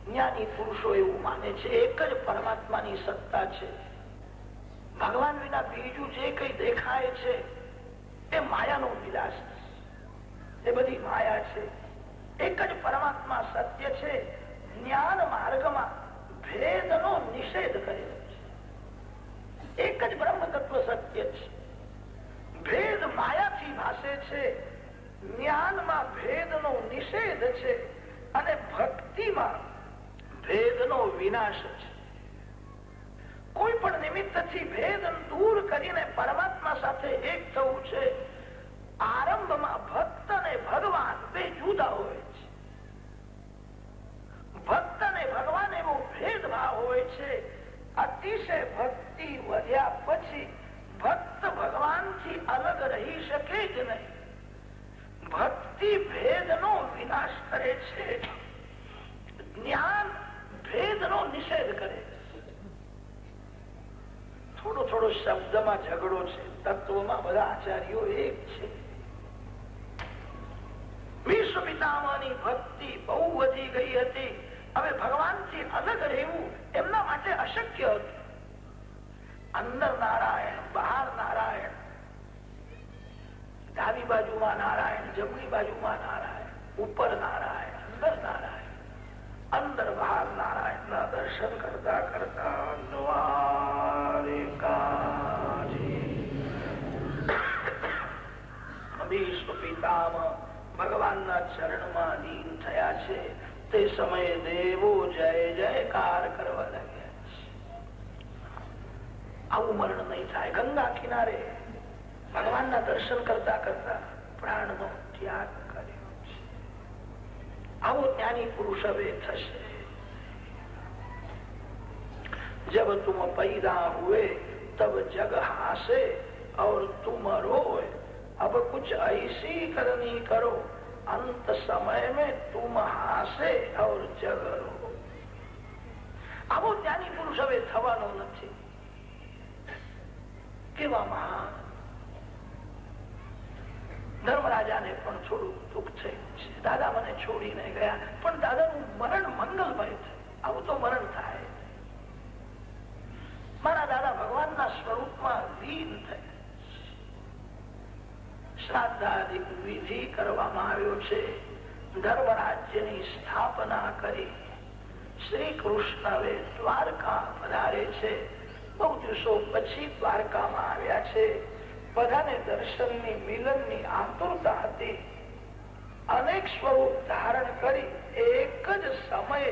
જ્ઞાની પુરુષો એવું માને છે એક જ પરમાત્માની સત્તા છે. ભગવાન વિના બીજું જે કઈ દેખાય છે એ માયાનો વિલાસ છે, એ બધી માયા છે. એક જ પરમાત્મા સત્ય છે. જ્ઞાન માર્ગમાં ભેદનો નિષેધ કરેલો છે. એક જ બ્રહ્મ તત્વ સત્ય છે. ભેદ માયાથી ભાસે છે, જ્ઞાનમાં ભેદનો નિષેધ છે અને ભક્તિમાં ભેદનો વિનાશ છે. કોઈ પણ નિમિત્તથી ભેદ દૂર કરીને પરમાત્મા સાથે એક થવું છે. આરંભમાં ભક્ત અને ભગવાન બે જુદા હોય છે. ભક્ત અને ભગવાન એવો ભેદભાવ હોય છે. અતિશય ભક્તિ વધ્યા પછી ભક્ત ભગવાનથી અલગ રહી શકે જ નહીં. ભક્તિ ભેદનો વિનાશ કરે છે, જ્ઞાન ભેદનો નિષેધ કરે છે. થોડો થોડો શબ્દમાં ઝઘડો છે, તત્વમાં બધા આચાર્યો એક છે. વિશ્વ પિતામહની ભક્તિ બહુ વધી ગઈ હતી. હવે ભગવાનથી અલગ રહેવું એમના માટે અશક્ય હતું. અંદર નારાયણ, બહાર નારાયણ, ડાબી બાજુમાં નારાયણ, જમણી બાજુમાં નારાયણ, ઉપર નારાયણ, અંદર નારાયણ, અંદર બહાર નારાયણ ના દર્શન કરતા કરતા વિશ્વ પિતામહ ભગવાનના ચરણમાં લીન થયા છે. તે સમયે દેવો જય જયકાર કરવા લાગ્યા છે. આવું મરણ નહીં થાય. ગંગા કિનારે ભગવાનના દર્શન કરતા કરતા પ્રાણનો ત્યાગ કર્યો છે. આવો જ્ઞાની પુરુષ હવે થશે. जब तुम पैदा हुए तब जग हासे और तुम रोए, अब कुछ ऐसी करनी करो अंत समय में तुम हासे और जग रो. આવો જ્ઞાની પુરુષ હવે થવાનો નથી. કેવા મહાન. ધર્મરાજાને પણ થોડું દુઃખ થયું છે. દાદા મને છોડીને ગયા, પણ દાદાનું મરણ મંગલમય થયું. આવું તો મરણ થાય. મારા દાદા ભગવાનના સ્વરૂપમાં લીન થયા. શ્રાદ્ધાદિક વિધિ કરવામાં આવ્યો છે. ધર્મરાજ્યની સ્થાપના કરી. શ્રી કૃષ્ણ હવે દ્વારકા પધારે છે. બહુ દિવસો પછી દ્વારકામાં આવ્યા છે. બધાને દર્શનની મિલનની આતુરતા હતી. અનેક સ્વરૂપ ધારણ કરી એક જ સમયે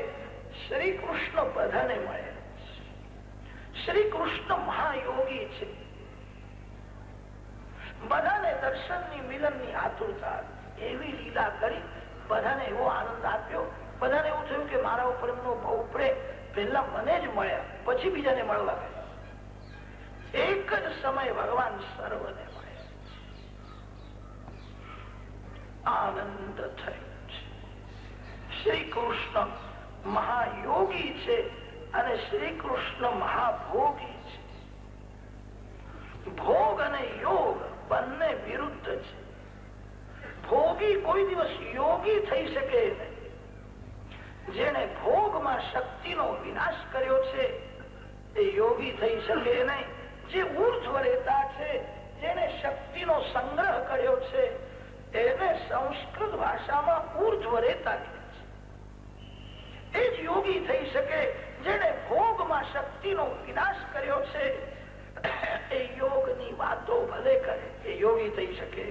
શ્રી કૃષ્ણ બધાને મળે. શ્રી કૃષ્ણ મહાયોગી છે. બધાને દર્શનની મિલનની આતુરતા એવી લીલા કરી બધાને એવો આનંદ આપ્યો. બધાને એવું થયું કે મારા ઉપર એમનો બહુ પ્રેમ. પહેલા મને જ મળ્યા, પછી બીજાને મળવા ગયા. એક જ સમય ભગવાન સર્વને મળ્યા. આનંદ થયો છે. શ્રી કૃષ્ણ મહાયોગી છે અને શ્રી કૃષ્ણ મહાભોગી છે. ભોગ અને યોગ બંને વિરુદ્ધ છે. ભોગી કોઈ દિવસ યોગી થઈ શકે નહીં. જેને ભોગમાં શક્તિનો વિનાશ કર્યો છે એ યોગી થઈ શકે નહીં. જે ઉર્ધ્વ રહેતા છે, જેને શક્તિનો સંગ્રહ કર્યો છે, એને સંસ્કૃત ભાષામાં ઉર્ધ્વ રહેતા કહે છે. એ જ યોગી થઈ શકે. જેને ભોગમાં શક્તિનો વિનાશ કર્યો છે એ યોગની વાતો ભલે કરે, એ યોગી થઈ શકે.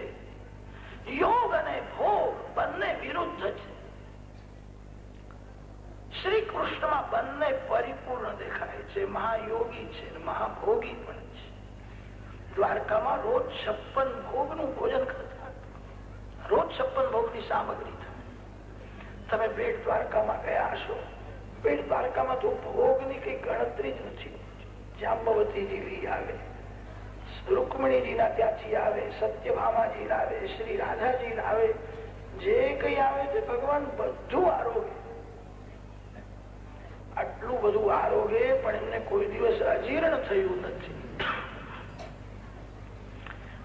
યોગ અને ભોગ બંને વિરુદ્ધ છે. શ્રી કૃષ્ણમાં બંને પરિપૂર્ણ દેખાય છે. મહાયોગી છે, મહાભોગી પણ છે. દ્વારકામાં રોજ 56 ભોગનું ભોજન કરતા. રોજ 56 ભોગની સામગ્રી થાય. તમે બેટ દ્વારકામાં ગયા હશો. બેટ દ્વારકામાં તો ભોગની કઈ ગણતરી જ નથી. જાંબવતીજી આવે, રૂકમણીજીના ત્યાંથી આવે, સત્યભામાજી આવે, શ્રી રાધાજી આવે, જે કઈ આવે તે ભગવાન બધું આરોગે. આટલું બધું આરોગે પણ એમને કોઈ દિવસ અજીર્ણ થયું નથી.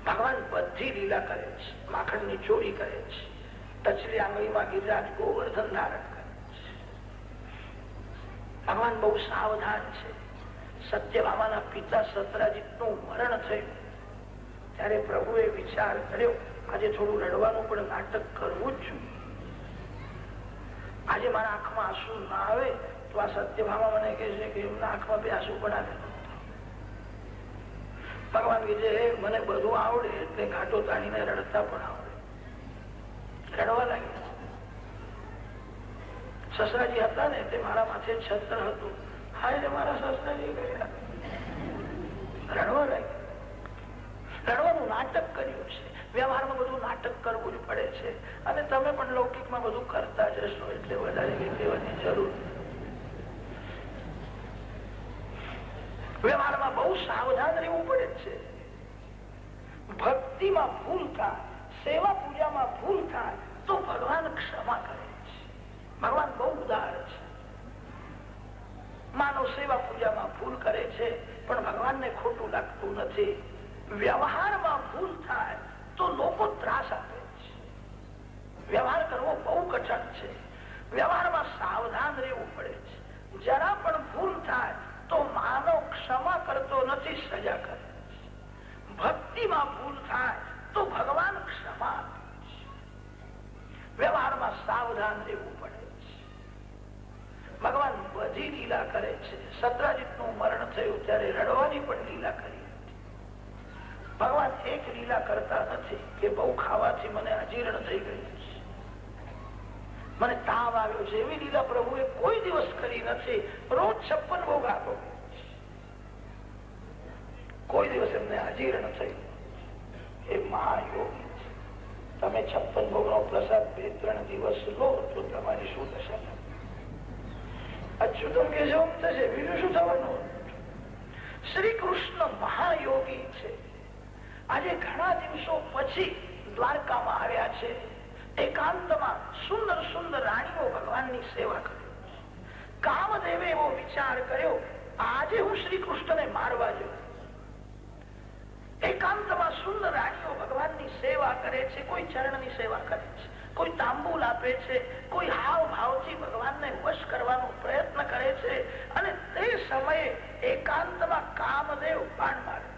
ભગવાન બધી લીલા કરે છે. માખણની ચોરી કરે છે. ટચલી આંગળીમાં ગિરિરાજ ગોવર્ધન ધારણ કરે છે. ભગવાન બહુ સાવધાન છે. સત્યભામાના પિતા સત્રાજીતનું મરણ થયું ત્યારે પ્રભુએ વિચાર કર્યો આજે થોડું રડવાનું પણ નાટક કરવું જ જોઈએ. આજે મારા આંખમાં આંસુ ના આવે તો આ સત્યભામા મને કહે છે કે એમના આંખમાં બે આંસુ પણ આવે. ભગવાન કે છે મને બધું આવડે એટલે ઘાટો તાણીને રડતા પણ આવડે. રડવા લાગ્યા. સસરાજી હતા ને તે મારા માથે છત્ર હતું. હા એટલે મારા સસરાજી ગયા રડવા લાગ્યા. રડવાનું નાટક કર્યું છે. વ્યવહારમાં બધું નાટક કરવું જ પડે છે અને તમે પણ લૌકિકમાં બધું કરતા જશો એટલે વધારે કહેવાની જરૂર. વ્યવહારમાં બહુ સાવધાન રહેવું પડે છે. ભક્તિમાં ભૂલ થાય, સેવા પૂજામાં ભૂલ થાય તો ભગવાન ક્ષમા કરે છે. ભગવાન બહુ ઉદાર છે. માનવ સેવા પૂજામાં ભૂલ કરે છે પણ ભગવાનને ખોટું લાગતું નથી. વ્યવહારમાં ભૂલ થાય તો લોકો ત્રાસ આપે છે. વ્યવહાર કરવો બહુ કઠણ છે. વ્યવહારમાં સાવધાન રહેવું પડે છે. જરા પણ ભૂલ થાય તો માનવ ક્ષમા કરતો નથી, સજા કરે છે. ભક્તિમાં ભૂલ થાય તો ભગવાન ક્ષમા આપે છે. વ્યવહારમાં સાવધાન રહેવું પડે છે. ભગવાન બધી લીલા કરે છે. સત્રાજીતનું મરણ થયું ત્યારે રડવાની પણ લીલા કરી. ભગવાન એક લીલા કરતા નથી કે બહુ ખાવાથી મને અજીર્ણ થઈ ગયું છે, મને તાવ આવ્યો છે. એવી લીલા પ્રભુએ કોઈ દિવસ કરી નથી. રોજ 56 ભોગ આપો, કોઈ દિવસ એમને અજીર્ણ થયું. એ મહાયોગી છે. તમે 56 ભોગનો પ્રસાદ 2-3 દિવસ લો તો તમારી શું દશા થાય? અચ્યુતમ કે જેવું થશે, બીજું શું થવાનું? શ્રી કૃષ્ણ મહાયોગી છે. આજે ઘણા દિવસો પછી દ્વારકામાં આવ્યા છે. એકાંતમાં સુંદર સુંદર રાણીઓ ભગવાનની સેવા કરે. કામદેવે એવો વિચાર કર્યો આજે હું શ્રી કૃષ્ણને મારવા જાઉં. એકાંતમાં સુંદર રાણીઓ ભગવાનની સેવા કરે છે. કોઈ ચરણની સેવા કરે છે, કોઈ તાંબુલ આપે છે, કોઈ હાવ ભાવથી ભગવાનને વશ કરવાનો પ્રયત્ન કરે છે. અને તે સમયે એકાંતમાં કામદેવ બાણ મારે.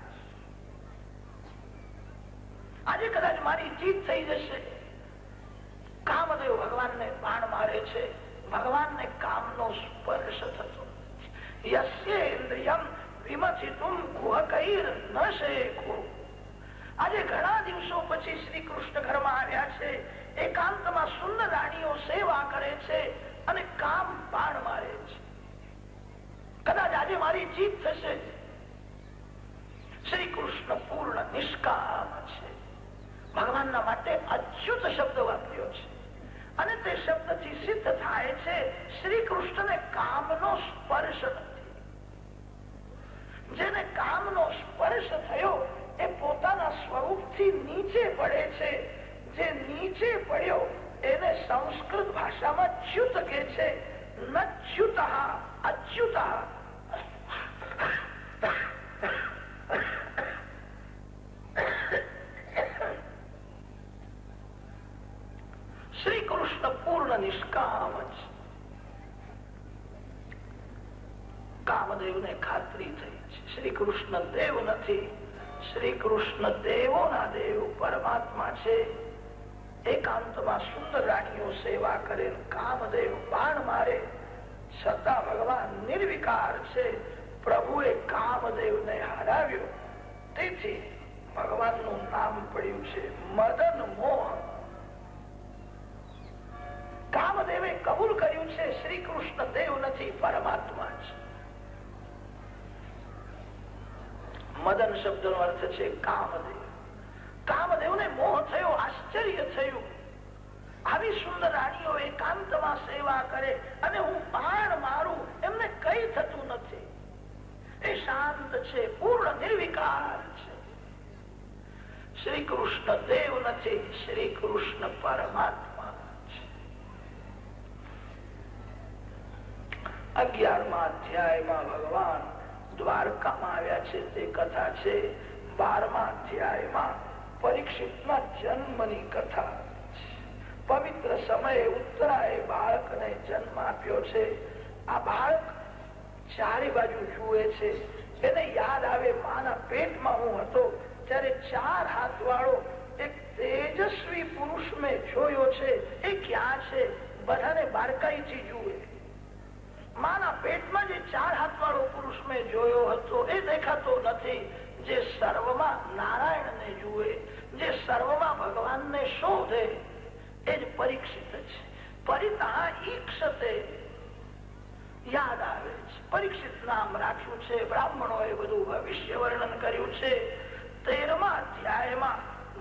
આજે કદાચ મારી જીત થઈ જશે. કામદેવ ભગવાનને બાણ મારે છે. ભગવાનને કામનો સ્પર્શ થતો. યસ્યેન્દ્રિયમ વિમથિતુમ કુહકૈર ન શેખો. આજે ઘણા દિવસો પછી શ્રી કૃષ્ણ ઘરમાં આવ્યા છે. એકાંતમાં સુંદર રાણીઓ સેવા કરે છે અને કામ બાણ મારે છે. કદાચ આજે મારી જીત થશે. શ્રી કૃષ્ણ પૂર્ણ નિષ્કામ છે. ભગવાનના માટે અચ્યુત શબ્દ વાપર્યો છે અને તે શબ્દથી સિદ્ધ થાય છે શ્રી કૃષ્ણને કામનો સ્પર્શ નથી. જેને કામનો સ્પર્શ થયો એ પોતાના સ્વરૂપથી નીચે પડે છે. જે નીચે પડ્યો એને સંસ્કૃત ભાષામાં ચ્યુત કહે છે. ન ચ્યુત અચ્યુત. શ્રી કૃષ્ણ પૂર્ણ નિષ્કામ છે. કામદેવને ખાતરી થઈ છે શ્રી કૃષ્ણ દેવ નથી, શ્રી કૃષ્ણ દેવોના દેવ પરમાત્મા છે. એકાંતમાં સુંદર રાણીઓ સેવા કરે, કામદેવ બાણ મારે, છતાં ભગવાન નિર્વિકાર છે. પ્રભુએ કામદેવને હરાવ્યો. તેથી ભગવાનનું નામ પડ્યું છે મદન મોહન. કામદેવે કબૂલ કર્યું છે શ્રી કૃષ્ણ દેવ નથી, પરમાત્મા છે. મદન શબ્દનો અર્થ છે કામદેવ. કામદેવને મોહ થયો, આશ્ચર્ય થયું. આવી સુંદર રાણીઓ એકાંતમાં સેવા કરે અને હું બાણ મારું એમને કઈ થતું નથી. એ શાંત છે, પૂર્ણ નિર્વિકાર છે. શ્રી કૃષ્ણ દેવ નથી, શ્રી કૃષ્ણ પરમાત્મા છે. 11મા અધ્યાયમાં ભગવાન દ્વારકામાં આવ્યા છે તે કથા છે. 12મા અધ્યાયમાં પરીક્ષિતના જન્મની કથા છે. પવિત્ર સમયે ઉત્તરાએ બાળકને જન્મ આપ્યો છે. આ બાળક ચારે બાજુ જુએ છે. એને યાદ આવે માના પેટમાં હું હતો ત્યારે 4 હાથ વાળો એક તેજસ્વી પુરુષ મેં જોયો છે. એ ક્યાં છે? બધાને બારકાઈથી જુએ. માના પેટમાં જે 4 હાથ વાળો પુરુષ મેં જોયો હતો એ દેખાતો નથી. જે સર્વમાં નારાયણને જુએ, જે સર્વમાં ભગવાનને શોધે એ જ પરીક્ષિત છે. પરિતા ઈક્ષતે યાદ આવે છે. પરીક્ષિત નામ રાખ્યું છે. બ્રાહ્મણોએ બધું ભવિષ્ય વર્ણન કર્યું છે. 13મા અધ્યાયમાં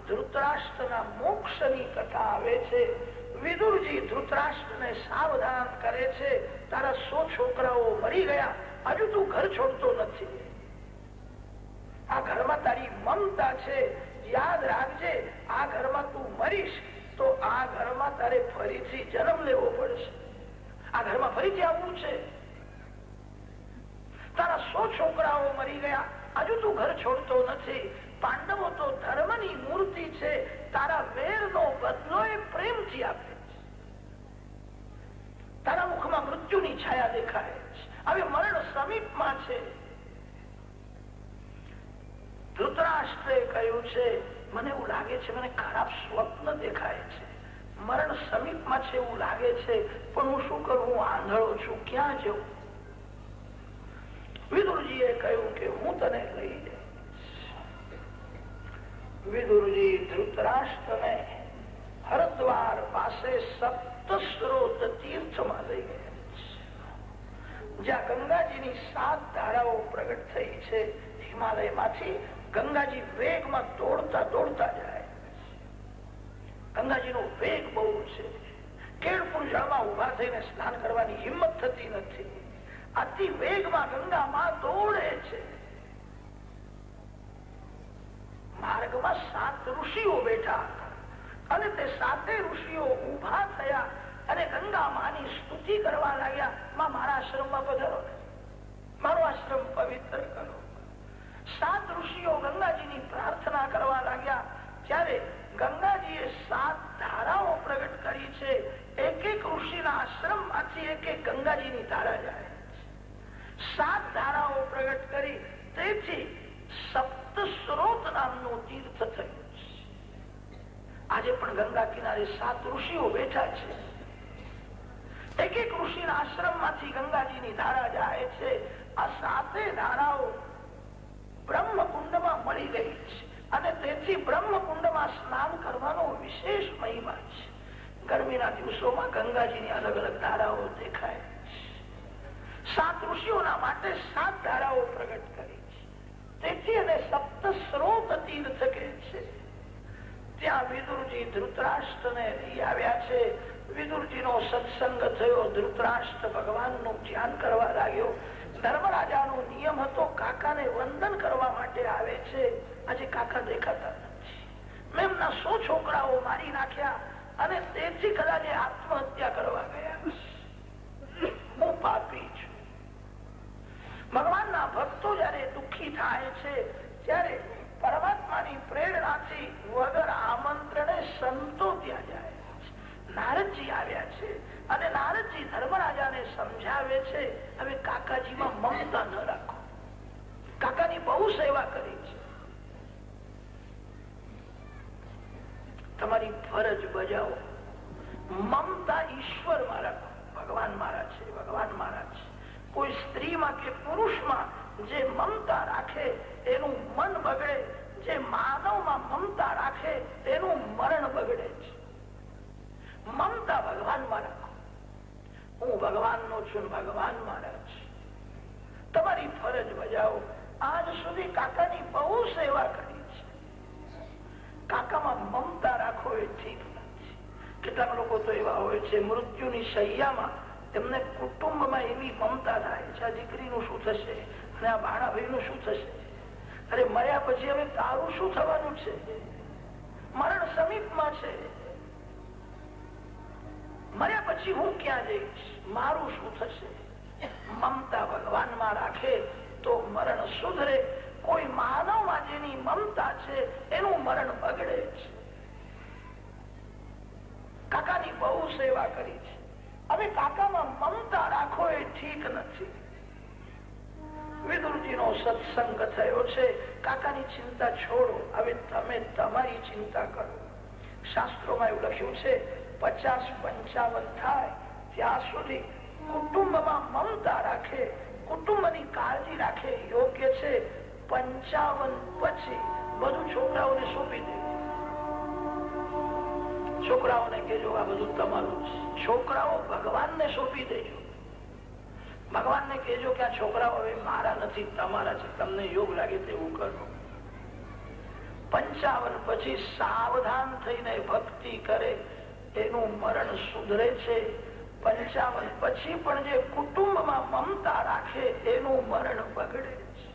ધૃતરાષ્ટ્રના મોક્ષની કથા આવે છે. વિદુરજી ધૃતરાષ્ટ્રને સાવધાન કરે છે, તારા 100 છોકરાઓ મરી ગયા, હજુ તું ઘર છોડતો નથી. આ ઘરમાં તારી મમતા છે, યાદ રાખજે. આ ઘરમાં તું મરીશ તો આ ઘરમાં તારે ફરીથી જન્મ લેવો પડશે. આ ઘરમાં ફરીથી આવવું છે. તારા 100 છોકરાઓ મરી ગયા, હજુ તું ઘર છોડતો નથી. પાંડવો તો ધર્મની મૂર્તિ છે. તારા વેરનો બદલો એ પ્રેમથી આપે છે. તારા મુખમાં મૃત્યુની છાયા દેખાય છે. હવે મરણ સમીપમાં છે. ધૃતરાષ્ટ્રે કહ્યું છે, મને એવું લાગે છે, મને ખરાબ સ્વપ્ન દેખાય છે. મરણ સમીપમાં છે એવું લાગે છે, પણ હું શું કરું? હું આંધળો છું, ક્યાં જવું? વિદુરજીએ કહ્યું કે હું તને લઈ જઈશ. વિદુરજી ધૃતરાષ્ટ્રને હરદ્વાર પાસે સપ્તસ્રોત તીર્થમાં લઈ ગયા, જ્યાં ગંગાજીની 7 ધારાઓ પ્રગટ થઈ છે. હિમાલયમાંથી ગંગાજી વેગમાં દોડતા દોડતા જાય. ગંગાજીનો વેગ બહુ છે. કેળપુર જળમાં ઉભા થઈને સ્નાન કરવાની હિંમત થતી નથી. અતિ વેગમાં ગંગામાં દોડે છે. માર્ગમાં 7 ઋષિઓ બેઠા હતા અને તે 7 ઋષિઓ ઉભા થયા અને ગંગા માની સ્તુતિ કરવા લાગ્યા. માં, મારા આશ્રમમાં પધારો, મારો આશ્રમ પવિત્ર કરો. 7 ઋષિઓ ગંગાજીની પ્રાર્થના કરવા લાગ્યા. ત્યારે ગંગાજીએ 7 ધારાઓ પ્રગટ કરી છે. એક એક ઋષિના આશ્રમ માંથી એક એક ગંગાજીની ધારા જાય. 7 ધારાઓ પ્રગટ કરી, તેથી સપ્તસ્રોત નામનું તીર્થ થયું છે. આજે પણ ગંગા કિનારે 7 ઋષિઓ બેઠા છે. એક એક ઋષિના આશ્રમ માંથી ગંગાજીની ધારા જાય છે. આ 7 ધારાઓ બ્રહ્મકુંડમાં મળી ગઈ છે અને તેથી બ્રહ્મકુંડમાં સ્નાન કરવાનો વિશેષ મહિમા છે. ગરમીના દિવસોમાં ગંગાજીની અલગ અલગ ધારાઓ દેખાય છે. 7 ઋષિઓના માટે 7 ધારાઓ પ્રગટ કરી છે. તેથી એને સપ્તસ્રોત તીર્થ કહે છે. ત્યાં વિદુરજી ધૃતરાષ્ટ્રને લઈ આવ્યા છે. વિદુરજીનો સત્સંગ થયો. ધૃતરાષ્ટ્ર ભગવાનનું ધ્યાન કરવા લાગ્યો. ધર્મરાજાનો નિયમ હતો, કાકાને વંદન કરવા માટે આવે છે. આજે કાકા દેખાતા નથી. મેં એમના 100 છોકરાઓ મારી નાખ્યા અને તેથી કદાચ આત્મહત્યા કરવા ગયા. હું પાપી છું. ભગવાનના ભક્તો જયારે દુઃખી થાય છે ત્યારે પરમાત્માની પ્રેરણાથી વગર આમંત્રણે સંતો ત્યાં જાય. નારદજી આવ્યા છે અને નારદજી ધર્મરાજાને સમજાવે છે, હવે કાકાજીમાં મમતા ન રાખો. કાકાની બહુ સેવા કરી છે, તમારી ફરજ બજાવો. મમતા ઈશ્વરમાં રાખો. ભગવાન મારા છે, ભગવાન મારા છે. કોઈ સ્ત્રીમાં કે પુરુષમાં જે મમતા રાખે એનું મન બગડે. જે માનવમાં મમતા રાખે તેનું મરણ બગડે છે. મમતા ભગવાનમાં રાખો. હું ભગવાનનો છું, ભગવાન મારા છે. તમારી ફરજ બજાવો. આજ સુધી કાકાની બહુ સેવા કરી છે. કાકામાં મમતા રાખો એ ઠીક નથી. કેટલાક લોકો તો એવા હોય છે, મૃત્યુની શૈયામાં એમને કુટુંબમાં એવી મમતા થાય છે, આ દીકરીનું શું થશે અને આ ભાણાભાઈનું શું થશે. અરે મર્યા પછી હવે તારું શું થવાનું છે? મરણ સમીપમાં છે. મર્યા પછી હું ક્યાં જઈશ? મારું શું થશે? મમતા ભગવાનમાં રાખે તો મરણ સુધરે. કોઈ માનવમાં જેની મમતા છે એનું મરણ બગડે છે. કાકાની બહુ સેવા કરી છે. હવે કાકામાં મમતા રાખો એ ઠીક નથી. વિદુરજીનો સત્સંગ થયો છે. કાકાની ચિંતા છોડો, હવે તમે તમારી ચિંતા કરો. શાસ્ત્રોમાં એવું લખ્યું છે 50-55 થાય ત્યાં સુધી કુટુંબમાં મમતા રાખે, કુટુંબની કાળજી રાખે યોગ્ય છે. 55 પછી બધું છોકરાઓને સોંપી દે. છોકરાઓને કેજો આ બધું તમારું છે. છોકરાઓ ભગવાનને સોંપી દેજો. ભગવાનને કહેજો કે આ છોકરાઓ હવે મારા નથી, તમારા છે, તમને યોગ લાગે તેવું કરો. 55 પછી સાવધાન થઈને ભક્તિ કરે એનું મરણ સુધરે છે. 55 પછી પણ જે કુટુંબમાં મમતા રાખે એનું મરણ બગડે છે.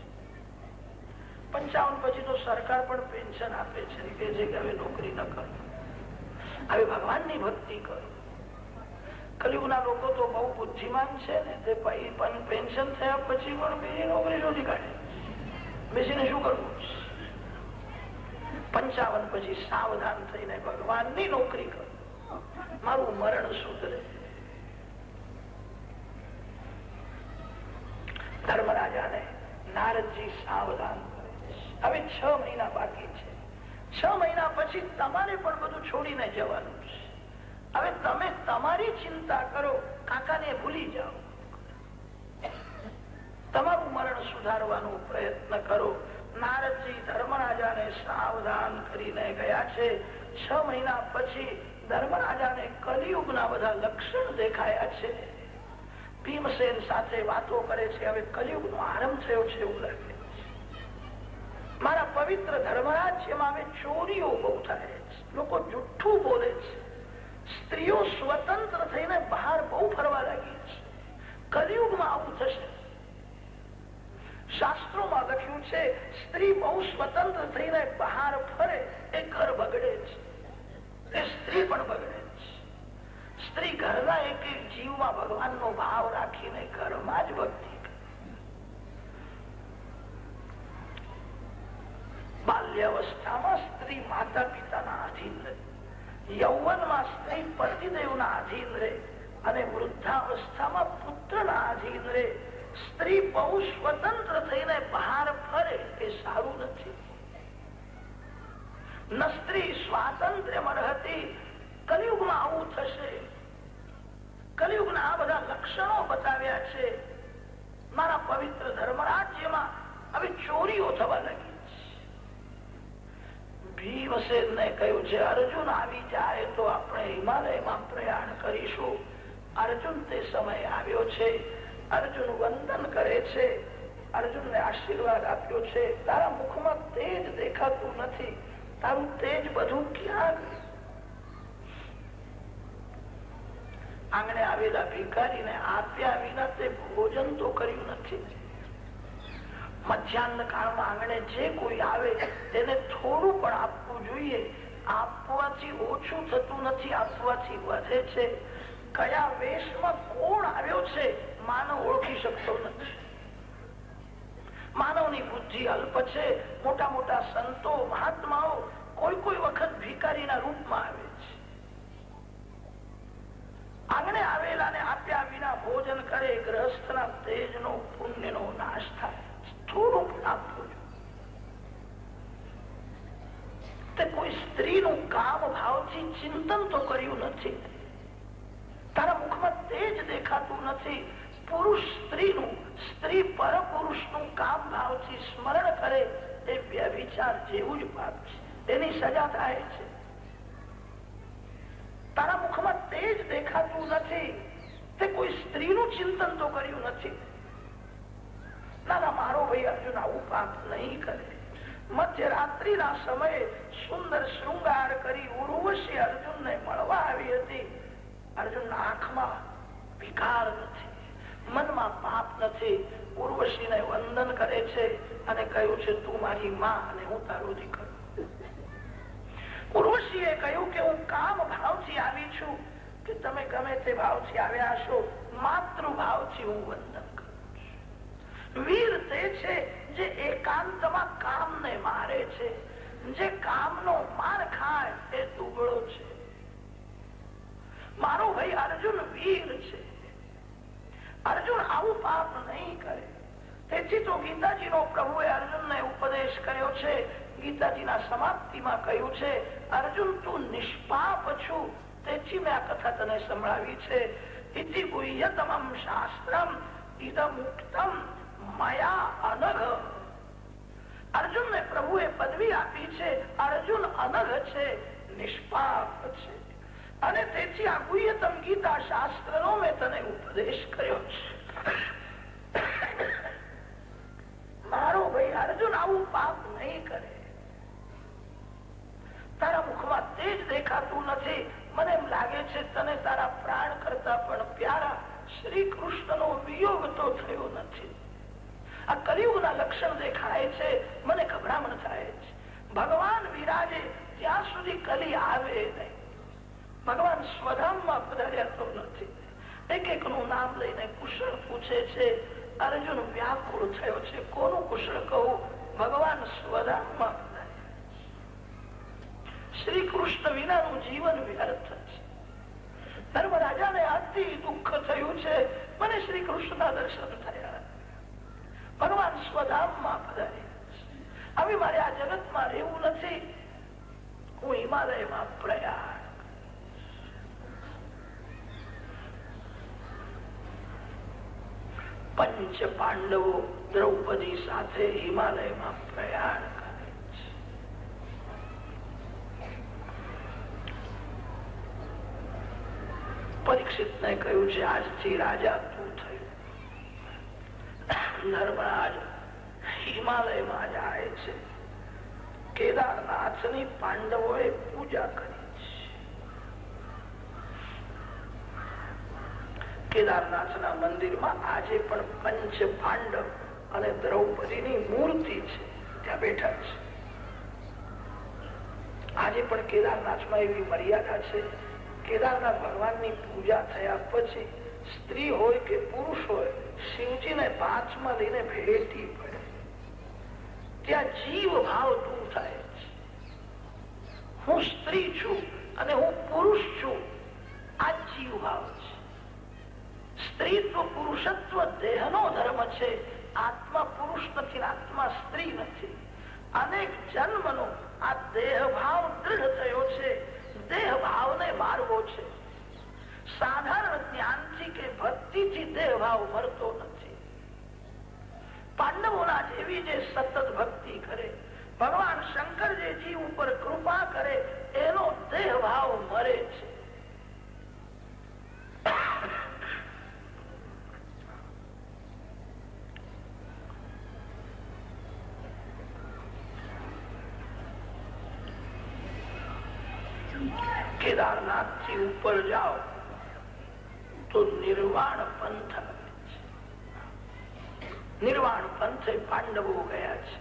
55 પછી તો સરકાર પણ પેન્શન આપે છે, કે છે કે હવે નોકરી ન કરો, હવે ભગવાનની ભક્તિ કરો. કલિયુગના લોકો તો બહુ બુદ્ધિમાન છે ને, તે પેન્શન થયા પછી પણ બીજી નોકરી શોધી કાઢે. બેસીને શું કરવું? 55 પછી સાવધાન થઈને ભગવાનની નોકરી કરો, મારું મરણ સુધરે. ધર્મરાજાને નારદજી સાવધાન કરે. હવે 6 મહિના બાકી છે. 6 મહિના પછી તમારે પણ બધું છોડીને જવાનું છે. હવે તમે તમારી ચિંતા કરો, કાકાને ભૂલી જાઓ, તમારું મરણ સુધારવાનો પ્રયત્ન કરો. નારદજી ધર્મરાજાને સાવધાન કરીને ગયા છે. 6 મહિના પછી ધર્મરાજાને કલિયુગના બધા લક્ષણ દેખાયા છે. ભીમસેન સાથે વાતો કરે છે. હવે કલિયુગનો આરંભ થયો છે એવું લાગે. મારા પવિત્ર ધર્મરાજ્યમાં હવે ચોરીઓ બહુ થાય છે, લોકો જુઠ્ઠું બોલે છે, સ્ત્રીઓ સ્વતંત્ર થઈને બહાર બહુ ફરવા લાગી છે. કલિયુગમાં આવું થશે. શાસ્ત્રોમાં લખ્યું છે સ્ત્રી બહુ સ્વતંત્ર થઈને બહાર ફરે એ ઘર બગડે છે, એ સ્ત્રી પણ બગડે છે. સ્ત્રી ઘરના એક એક જીવમાં ભગવાનનો ભાવ રાખીને ઘરમાં જ ભક્તિ કરે. બાલ્યાવસ્થામાં સ્ત્રી માતા પિતાના આધીન રહે, યૌવનમાં સ્ત્રી પતિદેવના આધીન રહે અને વૃદ્ધાવસ્થામાં પુત્રના આધીન રહે. સ્ત્રી બહુ સ્વતંત્ર થઈને બહાર ફરે એ સારું નથી. ન સ્ત્રી સ્વાતંત્ર્ય મળતી. કલિયુગમાં આવું થશે. કલિયુગના આ બધા લક્ષણો બતાવ્યા છે. મારા પવિત્ર ધર્મરાજ્યમાં હવે ચોરીઓ થવા લાગી છે. ભીમસેનને કહ્યું છે અર્જુન આવી જાય તો આપણે હિમાલયમાં પ્રયાણ કરીશું. અર્જુન તે સમય આવ્યો છે. અર્જુન વંદન કરે છે, અર્જુનને આશીર્વાદ આપ્યો છે. તારા મુખમાં તેજ દેખાતું નથી, તારું તેજ બધું ક્યાં ગયું? આંગણે આવેલા ભિખારીને આપ્યા વિના તે ભોજન તો કર્યું નથી. મધ્યાહન કાળમાં આંગણે જે કોઈ આવે તેને થોડું પણ આપવું જોઈએ. આપવાથી ઓછું થતું નથી, આપવાથી વધે છે. કયા વેશમાં કોણ આવ્યો છે માનવ ઓળખી શકતો નથી. માનવની બુદ્ધિ અલ્પ છે. મોટા મોટા સંતો મહાત્માઓ કોઈ વખત ભિખારીના રૂપમાં આવે છે. આંગણે આવેલાને આપ્યા વિના ભોજન કરે, ગ્રહસ્થના તેજનો પુણ્યનો નાશ થાય. થોડું પણ આપવું જોઈએ. તે કોઈ સ્ત્રીનું કામ ભાવથી ચિંતન તો કર્યું નથી. તારા મુખમાં તેજ દેખાતું નથી. પુરુષ સ્ત્રીનું, સ્ત્રી પર પુરુષનું કામ ભાવથી સ્મરણ કરે એ વ્યભિચાર જેવું જ પાપ છે. એની સજા થાય છે. તારા મુખમાં તેજ દેખાતું નથી. તે કોઈ સ્ત્રીનું ચિંતન તો કર્યું નથી. ના, મારો ભાઈ અર્જુન આવું પાપ નહીં કરે. મધ્યરાત્રિના સમયે સુંદર શૃંગાર કરી ઉર્વશી અર્જુનને મળવા આવી હતી. અર્જુનના આંખમાં વિકાર નથી, મનમાં પાપ નથી. ઉર્વશીને વંદન કરે છે અને કહ્યું છે તું મારી માં અને હું તારો દીકરો. ઉર્વશીએ કહ્યું કે હું કામ ભાવથી આવી છું કે તમે ગમે તે ભાવથી આવ્યા છો, માતૃ ભાવથી હું વંદન કરું છું. વીર તે છે જે એકાંતમાં કામને મારે છે. જે કામનો માર ખાય એ દુબળો છે. મારો ભાઈ અર્જુન વીર છે. અર્જુન આવું પાપ નહીં કરે. તેથી તો ગીતાજીનો પ્રભુએ અર્જુનને ઉપદેશ કર્યો છે. ગીતાજીના સમાપ્તિમાં કહ્યું છે, અર્જુન તું નિષ્પાપ છું, તેથી મેં આ કથા તને સંભળાવી છે. ઇતિ ગુહ્યતમમ શાસ્ત્રમ ઇદમ ઉક્તમ મયા અનઘ. અર્જુનને પ્રભુએ પદવી આપી છે. અર્જુન અનઘ છે, નિષ્પાપ છે, અને તેથી આ ગુહ્યતમ ગીતા શાસ્ત્રનો મેં તને ઉપદેશ કર્યો છે. મારો ભાઈ અર્જુન આવું પાપ નહીં કરે. તારા મુખમાં તેજ દેખાતું નથી. મને એમ લાગે છે તને તારા પ્રાણ કરતા પણ પ્યારા શ્રી કૃષ્ણનો વિયોગ તો થયો નથી. આ કલિયુગના લક્ષણ દેખાય છે. મને ગભરામણ થાય છે. ભગવાન વિરાજે ત્યાં સુધી કલી આવે નહીં. ભગવાન સ્વધામમાં પધાર્યા તો નથી. એક એક નું નામ લઈને કુશળ પૂછે છે. અર્જુન વ્યાકુળ થયો છે. કોનું કુશળ કહું? ભગવાન સ્વધામમાં શ્રી કૃષ્ણ વિનાનું જીવન વ્યર્થ છે. ધર્મરાજાને અતિ દુઃખ થયું છે. મને શ્રી કૃષ્ણના દર્શન થયા. ભગવાન સ્વધામમાં પધાર્યા. હવે મારે આ જગતમાં રહેવું નથી. હું હિમાલયમાં પ્રયાણ. પંચ પાંડવો દ્રૌપદી સાથે હિમાલયમાં પ્રયાણ કરે છે. પરીક્ષિતને કહ્યું છે આજથી રાજા તું થયું. ધર્મરાજ હિમાલયમાં જાય છે. કેદારનાથની પાંડવોએ પૂજા કરી છે. કેદારનાથના મંદિરમાં આજે પણ પંચ પાંડવ અને દ્રૌપદીની મૂર્તિ છે, ત્યાં બેઠા છે. આજે પણ કેદારનાથમાં એવી મર્યાદા છે. કેદારનાથ ભગવાનની પૂજા થયા પછી સ્ત્રી હોય કે પુરુષ હોય શિવજીને પાંચમાં લઈને ભેટી પડે. ત્યાં જીવ ભાવ દૂર થાય છે. હું સ્ત્રી છું અને હું પુરુષ છું, આ જીવ ભાવ છે. સ્ત્રીત્વ પુરુષત્વ દેહનો ધર્મ છે. આત્મા પુરુષ નથી, આત્મા સ્ત્રી નથી. અનેક જન્મનો આ દેહ ભાવ દૃઢ થયો છે. દેહ ભાવને મારવો છે. સાધારણ જ્ઞાનથી કે ભક્તિથી દેહ ભાવ મરતો નથી. પાંડવોના જેવી જે સતત ભક્તિ કરે, ભગવાન શંકર જે જીવ ઉપર કૃપા કરે, એનો દેહ ભાવ મરે છે. કેદારનાથ થી ઉપર જાઓ તો નિર્વાણ પંથ આવે છે. નિર્વાણ પંથે પાંડવો ગયા છે.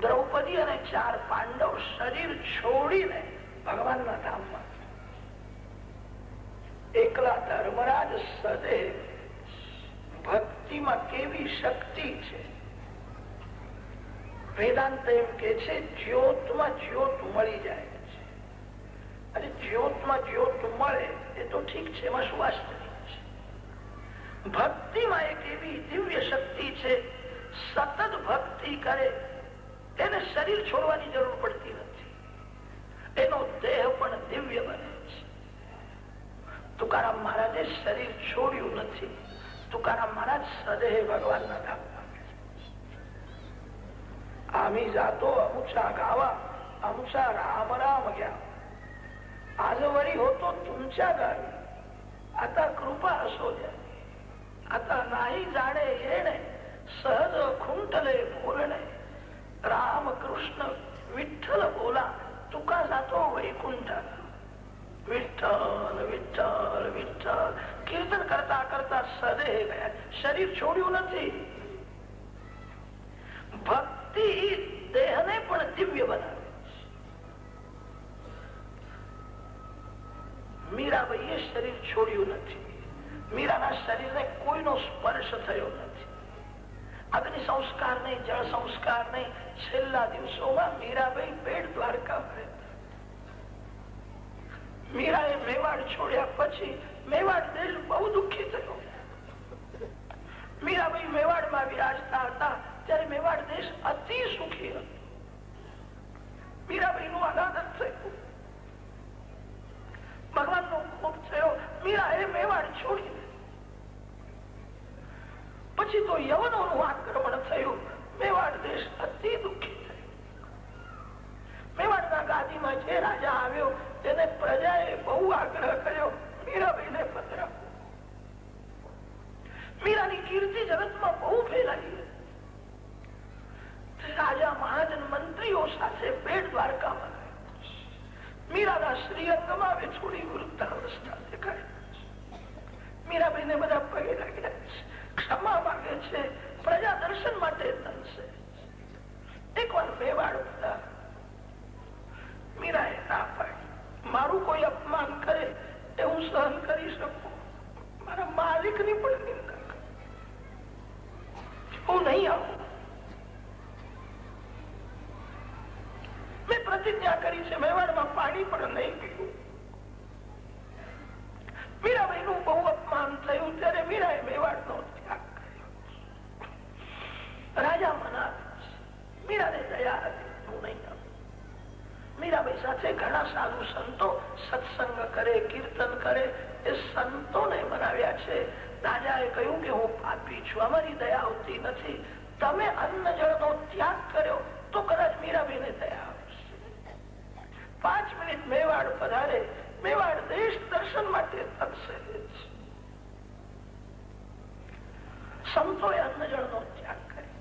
દ્રૌપદી અને 4 પાંડવ શરીર છોડીને ભગવાનના ધામમાં. એકલા ધર્મરાજ સદૈવ ભક્તિમાં કેવી શક્તિ છે. વેદાંત એમ કે છે જ્યોતમાં જ્યોત મળી જાય. અને જ્યોતમાં જ્યોત મળે એ તો ઠીક છે, એમાં શું વાસ્તવિક છે. ભક્તિમાં એક એવી દિવ્ય શક્તિ છે. સતત ભક્તિ કરે એને શરીર છોડવાની જરૂર પડતી નથી. એનો દેહ પણ દિવ્ય બને છે. તુકારામ મહારાજે શરીર છોડ્યું નથી. તુકારામ મહારાજ સદેહ ભગવાનના ધામમાં. આમી જાતો અમુચા गावा अमुचा राम राम घ्या. आजवरी होतो तुमच्या गावी, आता कृपा असो द्या. आता नाही जाणे येणे, सहज खुंटले बोलणे. राम कृष्ण विठ्ठल बोला, तुका जातो वैकुंठाला. विठ्ठल विठ्ठल विठ्ठल कीर्तन करता करता सदेह ગયા. શરીર છોડ્યું નથી. ભક્તિ દેહને પણ દિવ્ય બનાવે. મીરાબાઈએ શરીર છોડ્યું નથી. મીરાના શરીરને કોઈનો સ્પર્શ થયો નથી. અગ્નિ સંસ્કાર નહીં, જળ સંસ્કાર નહીં. છેલ્લા દિવસોમાં મીરાબાઈ પેટ દ્વારકા ભરે. મીરાએ મેવાડ છોડ્યા પછી મેવાડ દેશ બહુ દુઃખી થયો. મીરાબાઈ મેવાડમાં વિરાજતા દેશ અતિ સુખી હતો. મીરાબાઈ નું આનંદ થયું, ભગવાન નો કોપ થયો. મીરાએ મેવાડ છોડી પછી તો યવનોનું આક્રમણ થયું. મેવાડ દેશ અતિ દુઃખી થયો. મેવાડના ગાદીમાં જે રાજા આવ્યો તેને પ્રજાએ બહુ આગ્રહ કર્યો, મીરાબાઈને પત્ર આપો. મીરાની કીર્તિ જગતમાં બહુ ફેલાઈ. રાજા મહાજન મંત્રીઓ સાથે બેટ દ્વારકામાં મીરાના શ્રીઅંગમાં થોડી વૃદ્ધાવસ્થા દેખાય. મીરાબાઈને બધા પગે લાગ્યા છે, ક્ષમા માંગે છે, પ્રજા દર્શન માટે તનશે. એકવાર મેવાડ હતા. મીરાએ ના પાડી, મારું કોઈ અપમાન કરે એ હું સહન કરી શકું, મારા માલિક ની પણ નિંદા કરે, હું નહીં આવું. મેં પ્રતિજ્ઞા કરી છે, મેવાડમાં પાણી પણ નહીં પીવું. મીરાબાઈ નું બહુ અપમાન થયું ત્યારે મીરાએ મેવાડ નો ત્યાગ કર્યો. રાજા મનાવે છે, મીરાને દયા હતી, હું નહીં આવું. મીરાબાઈ સાથે ઘણા સાધુ સંતો સત્સંગ કરે, કીર્તન કરે, એ સંતોને મનાવ્યા છે. રાજાએ કહ્યું કે હું પાપી છું, અમારી દયા આવતી નથી, તમે અન્ન જળનો ત્યાગ કર્યો તો કદાચ મીરાબાઈને દયા આવશે. 5 મિનિટ મેવાડ પધારે. મેવાડ દેશ દર્શન માટે તરસે છે. સંતોએ અન્ન જળનો ત્યાગ કર્યો.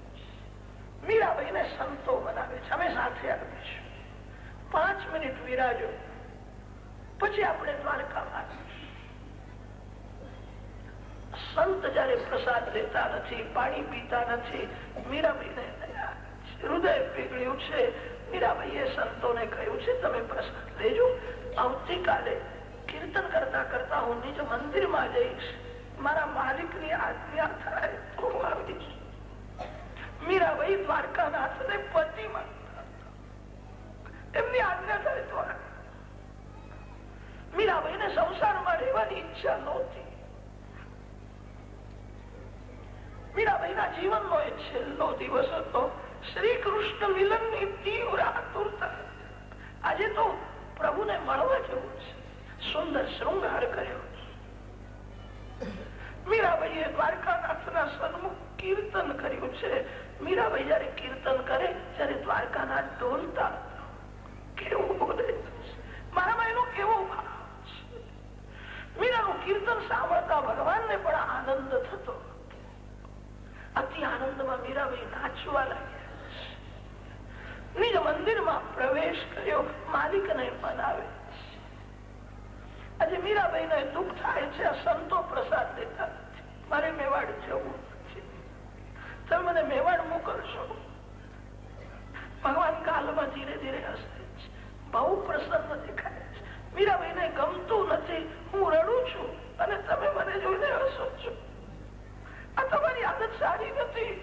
મીરાબાઈને સંતો મનાવે છે, અમે સાથે આવીશું. 5 મિનિટ વિરાજો, પછી આપણે દ્વારકામાં. સંત જયારે પ્રસાદ લેતા નથી, પાણી પીતા નથી, મીરાબાઈને દયા છે, હૃદય પીગળ્યું છે. મીરાબાઈએ સંતોને કહ્યું છે, તમે પ્રસાદ લેજો, આવતીકાલે કીર્તન કરતા કરતા હું નિજ મંદિરમાં જઈશ, મારા માલિકની આજ્ઞા થાય તો હું આવીશ. મીરાબાઈ દ્વારકાનાથને પતિ માનતા, એમની આજ્ઞા થાય તો. મીરાબાઈને સંસારમાં રહેવાની ઈચ્છા નહોતી. મીરાબાઈના જીવનનો એ છેલ્લો દિવસ હતો. શ્રી કૃષ્ણ મિલનની તીવ્ર આતુરતા. આજે તો પ્રભુને મળવા જવું છે, સુંદર શૃંગાર કર્યો. મીરાબાઈએ દ્વારકાનાથના સન્મુખ કીર્તન કર્યું છે. મીરાબાઈ જયારે કીર્તન કરે ત્યારે દ્વારકાનાથ ઢોલતા. કેવું બોલે, મારામાં એનો કેવો ભાવ છે. મીરાનું કીર્તન સાંભળતા ભગવાનને પણ આનંદ થતો. અતિ આનંદમાં મીરાબાઈ નાચવા લાગ્યા. નિજ મંદિરમાં પ્રવેશ કર્યો, માલિકને મનાવે. આજે મીરાબાઈને દુઃખ થાય છે, સંતો પ્રસાદ દેતા નથી, મારે મેવાડ જવું નથી, તમે મને મેવાડ મોકલશો. ભગવાન કાલમાં ધીરે ધીરે હસે છે, બહુ પ્રસન્ન દેખાય છે. મીરાબાઈને ગમતું નથી, હું રડું છું અને તમે મને જોઈને હસો છો. આ તમારી આદત સારી નથી.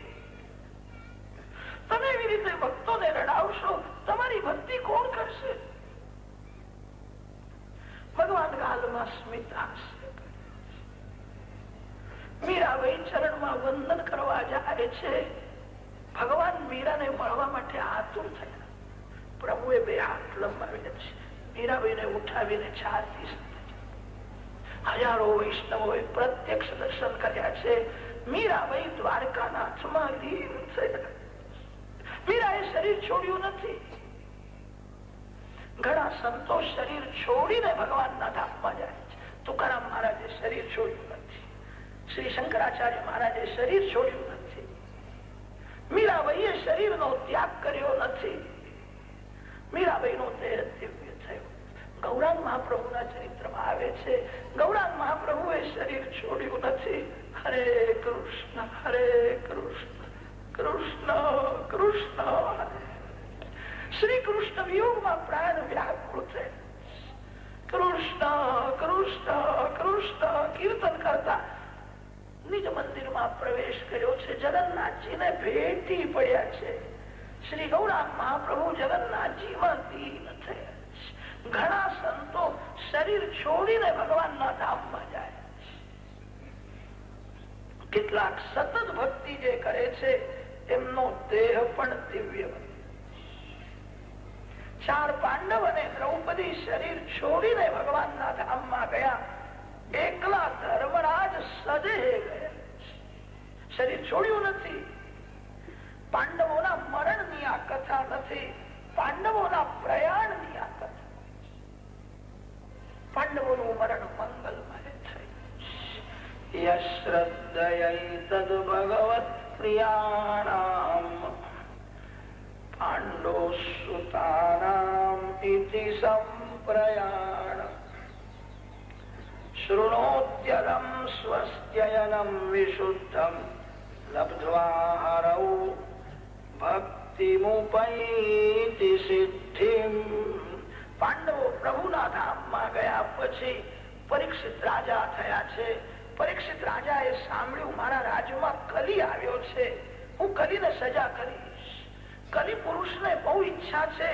તમે એવી રીતે ભક્તોને રડાવશો, તમારી ભક્તિ કોણ કરશે? ભગવાન ગાલમાં સ્મિત હાસ્ય. મીરાબાઈ ચરણમાં વંદન કરવા જાય છે. ભગવાન મીરાને મળવા માટે આતુર થયા. પ્રભુએ 2 હાથ લંબાવ્યા છે. મીરાબાઈને ઉઠાવીને છાતી હજારો વૈષ્ણવોએ પ્રત્યક્ષ દર્શન કર્યા છે. મીરાબાઈ દ્વારકાનાથમાં લીન થયા. મીરાએ શરીર છોડ્યું નથી. ઘણા સંતો શરીર છોડીને ભગવાનના ધામમાં જાય છે. તુકારામ મહારાજે શરીર છોડ્યું નથી, શ્રી શંકરાચાર્ય મહારાજે શરીર છોડ્યું નથી, મીરાબાઈએ શરીરનો ત્યાગ કર્યો નથી. મીરાબાઈનો દેહ દિવ્ય થયો. ગૌરાંગ મહાપ્રભુના ચરિત્રમાં આવે છે, ગૌરાંગ મહાપ્રભુએ શરીર છોડ્યું નથી. હરે કૃષ્ણ કૃષ્ણ કૃષ્ણ. શ્રી કૃષ્ણ વિયોગમાં પ્રાણ વ્યાકુળ છે. કૃષ્ણ કૃષ્ણ કૃષ્ણ કીર્તન કરતા નિજ મંદિરમાં પ્રવેશ કર્યો છે. જગન્નાથજીને ભેટી પડ્યા છે. શ્રી ગૌરાંગ મહાપ્રભુ જગન્નાથજીમાં દીન થયા. ઘણા સંતો શરીર છોડીને ભગવાનના ધામમાં જાય છે. કેટલાક સતત ભક્તિ જે કરે છે એમનો દેહ પણ દિવ્ય બને. 4 પાંડવ અને દ્રૌપદી શરીર છોડીને ભગવાનના ધામમાં ગયા. એકલા ધર્મરાજ સદેહે ગયા, શરીર છોડ્યું નથી. પાંડવોના મરણની આ કથા નથી, પાંડવોના પ્રયાણની આ કથા. પાંડવોનું મરણ મંગલમય થયું. યશ્રદ્ધયૈતદ ભગવત પ્રિયાણામ પાંડોસુતાનામ ઇતિ સંપ્રયાણ શૃણોત્યરમ સ્વસ્યયનમ વિશુદ્ધમ લબ્ધ્વા હરૌ ભક્તિમુપૈતિ સિદ્ધિમ. પાંડવો પ્રભુના ધામમાં ગયા પછી પરીક્ષિત રાજા થયા છે. પરીક્ષિત રાજાએ સાંભળ્યું મારા રાજ્યમાં કલી આવ્યો છે, હું કલીને સજા કરીશ. કલી પુરુષને બહુ ઈચ્છા છે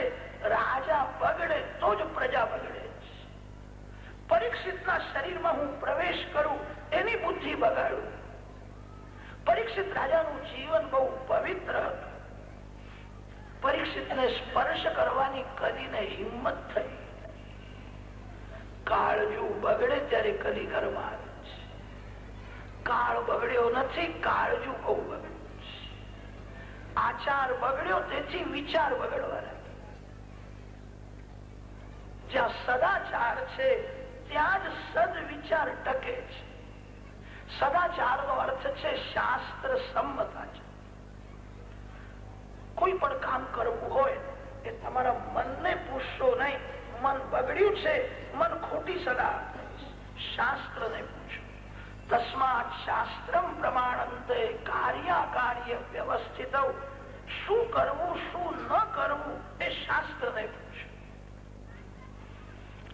રાજા બગડે તો જ પ્રજા બગડે. પરીક્ષિતના શરીરમાં હું પ્રવેશ કરું, એની બુદ્ધિ બગાડું. પરીક્ષિત રાજાનું જીવન બહુ પવિત્ર હતું. પરીક્ષિતને સ્પર્શ કરવાની કલીને હિંમત થઈ. કાળજુ બગડે ત્યારે કલી ઘરમાં આવે છે. કાળ બગડ્યો નથી, કાળજુ બહુ બગડ્યું છે. આચાર બગડ્યો તેથી વિચાર બગડવા લાગ્યા. જ્યાં સદાચાર છે ત્યાં જ સદવિચાર ટકે છે. સદાચાર નો અર્થ છે શાસ્ત્ર સંમત આચાર. કોઈ પણ કામ કરવું હોય એ તમારા મનને પૂછશો નહીં. મન બગડ્યું છે, મન ખોટી સલાહ, શાસ્ત્રને પૂછો. તસ્માત શાસ્ત્રમ પ્રમાણંતે કાર્યાકાર્ય વ્યવસ્થિત. શું કરવું શું ન કરવું એ શાસ્ત્રને પૂછો.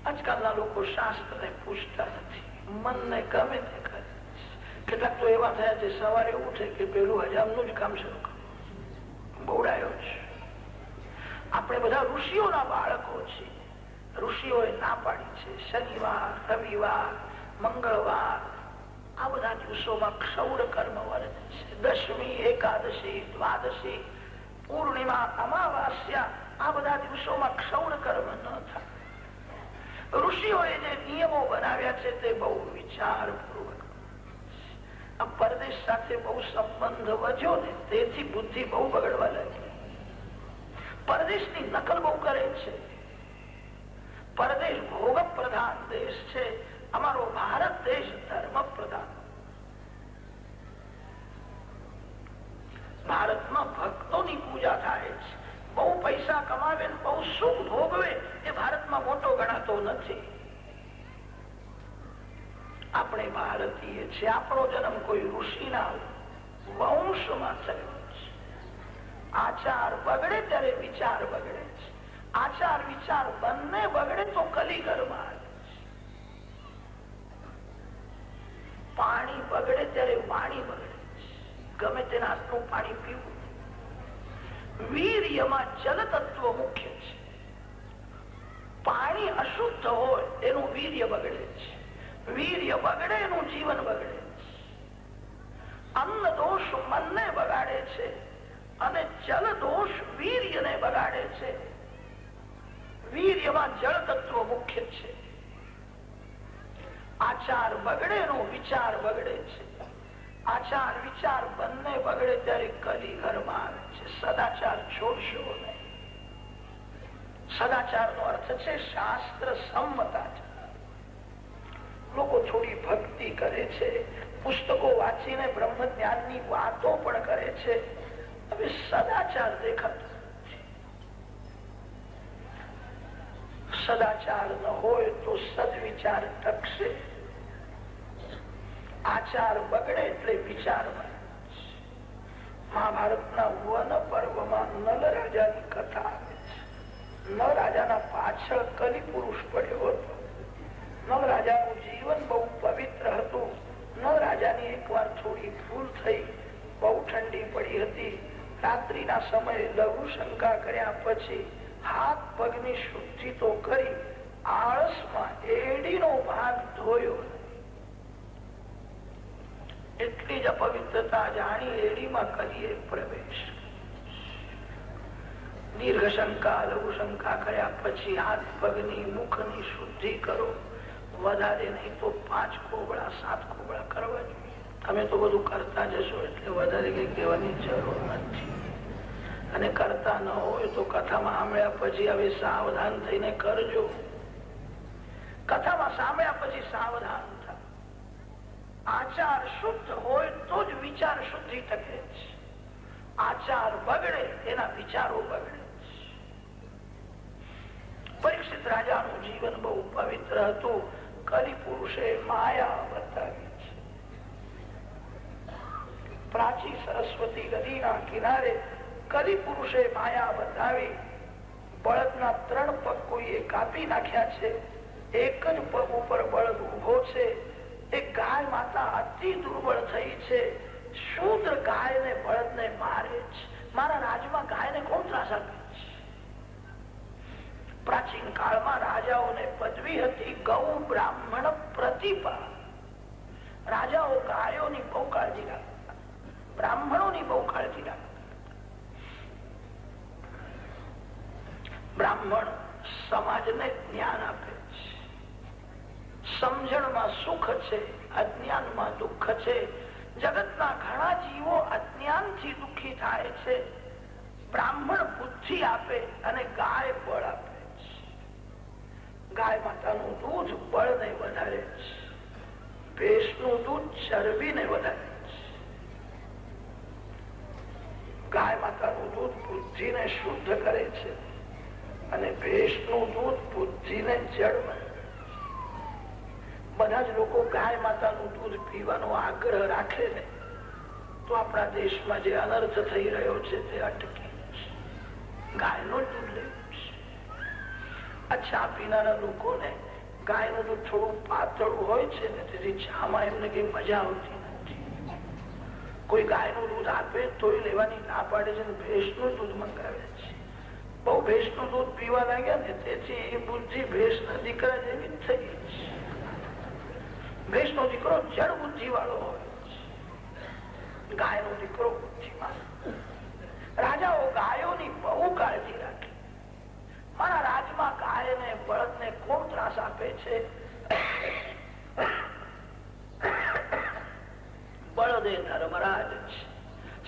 આજકાલના લોકો શાસ્ત્રને પૂછતા નથી, મનને ગમે તે કરે. કેટલાક તો એવા થયા છે સવારે ઉઠે કે પેલું હજામનું જ કામ શરૂ કરે. બહુડાયો છે. આપણે બધા ઋષિઓના બાળકો છીએ. ઋષિઓએ ના પાડી છે શનિવાર, રવિવાર, મંગળવાર આ બધા દિવસોમાં ક્ષૌર કર્મ વર્તે છે. દશમી, એકાદશી, દ્વાદશી, પૂર્ણિમા, અમાવાસ્યા આ બધા દિવસોમાં ક્ષૌર કર્મ ન થાય. ઋષિઓએ જે નિયમો બનાવ્યા છે તે બહુ વિચારપૂર્વક. આ પરદેશ સાથે બહુ સંબંધ વધ્યો ને તેથી બુદ્ધિ બહુ બગડવા લાગી. પરદેશની નકલ બહુ કરે છે. પરદેશ ભોગ પ્રધાન દેશ છે, અમારો ભારત દેશ ધર્મ પ્રધાન. ભારતમાં ભક્તોની પૂજા થાય છે. બહુ પૈસા કમાવે, બહુ સુખ ભોગવે એ ભારતમાં મોટો ગણાતો નથી. આપણે ભારતીય છે, આપણો જન્મ કોઈ ઋષિના વંશમાં થયો છે. આચાર બગડે ત્યારે વિચાર બગડે છે. આચાર વિચાર બંને બગડે તો કલીઘરમાં આવે છે. પાણી બગડે ત્યારે વાણી બગડે છે. ગમે તેના હાથનું પાણી પીવું. વીર્યમાં જલ તત્વ મુખ્ય છે. પાણી અશુદ્ધ હોય એનું વીર્ય બગડે છે. વીર્ય બગડે એનું જીવન બગડે છે. અન્ન દોષ મનને બગાડે છે અને જલ દોષ વીર્યને બગાડે છે. વીર્યમાં જળ તત્વ મુખ્ય છે. આચાર બગડે એનો વિચાર બગડે છે. આચાર વિચાર બંને બગડે ત્યારે કલી ઘરમાં આવે છે. સદાચાર છોડશો નહીં. સદાચાર નો અર્થ છે શાસ્ત્ર સંમત. લોકો થોડી ભક્તિ કરે છે, પુસ્તકો વાંચીને બ્રહ્મ જ્ઞાનની વાતો પણ કરે છે. હવે સદાચાર દેખાતો નથી. સદાચાર ન હોય તો સદવિચાર ટકશે. આચાર બગડે એટલે વિચાર બગડે. મહાભારતના વન પર્વમાં નલ રાજાની કથા આવે છે. નલ રાજાના પાછળ કલી પુરુષ પડ્યો હતો. નલ રાજાનું જીવન બહુ પવિત્ર હતું. નલ રાજાની એકવાર થોડી ભૂલ થઈ. બહુ ઠંડી પડી હતી. રાત્રિના સમયે લઘુ શંકા કર્યા પછી હાથ પગની શુદ્ધિ તો કરી, આળસમાં એડીનો ભાગ ધોયો. એટલે એટલી જ અપવિત્રતા જાણી એડીમાં કરીએ પ્રવેશ. દીર્ઘ શંકા લઘુ શંકા કર્યા પછી હાથ પગની મુખની શુદ્ધિ કરો. વધારે નહીં તો 5 કોબળા 7 કોબળા કરવા જોઈએ. તમે તો બધું કરતા જશો એટલે વધારે કઈ કહેવાની જરૂર નથી. અને કરતા ન હોય તો કથામાં સાંભળ્યા પછી હવે સાવધાન થઈને કરજો. કથામાં સાંભળ્યા પછી સાવધાન થાય. આચાર શુદ્ધ હોય તો જ વિચાર શુદ્ધિ ટકે છે. આચાર બગડે એના વિચારો બગડે. પરીક્ષિત રાજાનું જીવન બહુ પવિત્ર હતું. કલિ પુરુષે માયા બતાવી છે. પ્રાચી સરસ્વતી નદીના કિનારે કલિ પુરુષે માયા બતાવી. બળદના 3 પગ કોઈએ કાપી નાખ્યા છે. એક જ પગ ઉપર બળદ ઉભો છે. એક ગાય માતા અતિ દુર્બળ થઈ છે. શૂદ્ર ગાય ને બળદ ને મારે છે. મારા રાજમાં ગાયને કોણ ત્રાસ આપે છે? પ્રાચીન કાળમાં રાજાઓને પદવી હતી ગૌ બ્રાહ્મણ પ્રતિપા. રાજાઓ ગાયોની બહુ કાળજી રાખતા, બ્રાહ્મણોની બહુ કાળજી રાખતા. બ્રાહ્મણ સમાજને જ્ઞાન આપે છે. સમજણમાં સુખ છે, અજ્ઞાનમાં દુઃખ છે. જગતના ઘણા જીવો અજ્ઞાનથી દુઃખી થાય છે. બ્રાહ્મણ બુદ્ધિ આપે અને ગાય બળ આપે છે. ગાય માતાનું દૂધ બળને વધારે છે. ભેંસનું દૂધ ચરબીને વધારે છે. ગાય માતાનું દૂધ બુદ્ધિને શુદ્ધ કરે છે અને ભેંસનું દૂધ બુદ્ધિને જડ બનાવે. બધા જ લોકો ગાય માતાનું દૂધ પીવાનો આગ્રહ રાખે ને તો આપણા દેશમાં જે અનર્થ થઈ રહ્યો છે તે અટકે. ગાયનું દૂધ લેવું છે. આ ચા પીનારા લોકોને ગાયનું દૂધ થોડું પાતળું હોય છે ને તેથી ચામાં એમને કઈ મજા આવતી નથી. કોઈ ગાયનું દૂધ આપે તોય લેવાની ના પાડે છે ને ભેંસનું દૂધ મંગાવે છે. બહુ ભેંસનું દૂધ પીવા લાગ્યા ને તેથી એ બુદ્ધિ ભેંસના દીકરા જેવી જ થઈ છે. ભેંસનો દીકરો જડ બુદ્ધિ વાળો હોય, ગાયનો દીકરો બુદ્ધિમાન. રાજાઓ ગાયોની બહુ કાળજી રાખે. મારા રાજમાં ગાય ને બળદ ને કોણ ત્રાસ આપે છે? બળદ એ ધર્મરાજ છે.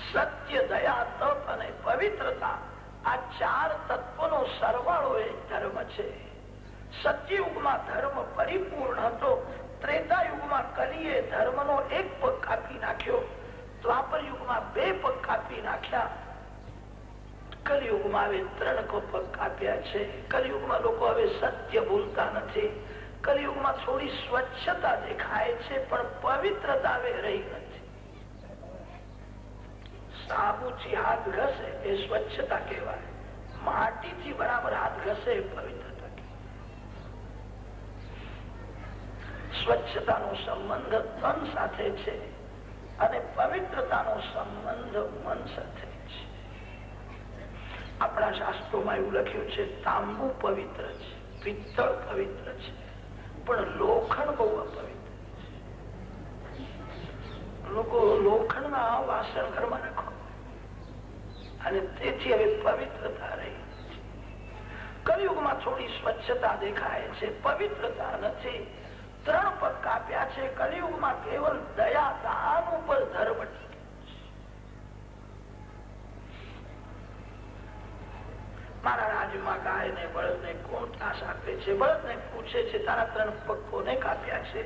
સત્ય, દયા, તપ અને પવિત્રતા આ 4 તત્વોનો સરવાળો એ ધર્મ છે. સત્યયુગમાં ધર્મ પરિપૂર્ણ હતો. ત્રેતા યુગમાં કલીએ ધર્મનો 1 પગ કાપી નાખ્યો. દ્વાપર યુગમાં 2 પગ કાપી નાખ્યા. કલિયુગમાં હવે 3 પગ કાપ્યા છે. કલિયુગમાં લોકો હવે સત્ય ભૂલતા નથી. કલિયુગમાં થોડી સ્વચ્છતા દેખાય છે પણ પવિત્રતા હવે રહી નથી. સાબુથી હાથ ઘસે એ સ્વચ્છતા કહેવાય. માટીથી બરાબર હાથ ઘસે એ પવિત્રતા. સ્વચ્છતાનો સંબંધ તન સાથે છે અને પવિત્રતાનો સંબંધ મન સાથે છે. આપણા શાસ્ત્રોમાં એવું લખ્યું છે તાંબુ પવિત્ર છે, પિત્તળ પવિત્ર છે, પણ લોખંડ બહુ અપવિત્ર છે. લોકો લોખંડના વાસણ ઘરમાં રાખો અને તેથી હવે પવિત્રતા રહી. કલિયુગમાં થોડી સ્વચ્છતા દેખાય છે, પવિત્રતા નથી. 3 પગ કાપ્યા છે. કલિયુગમાં કેવલ દયા, દાન ઉપર ધર્મ. મારા રાજ્યમાં ગાય ને બળદ ને કોણ ત્રાસ આપે છે? બળદ ને પૂછે છે તારા 3 પગ કોને કાપ્યા છે?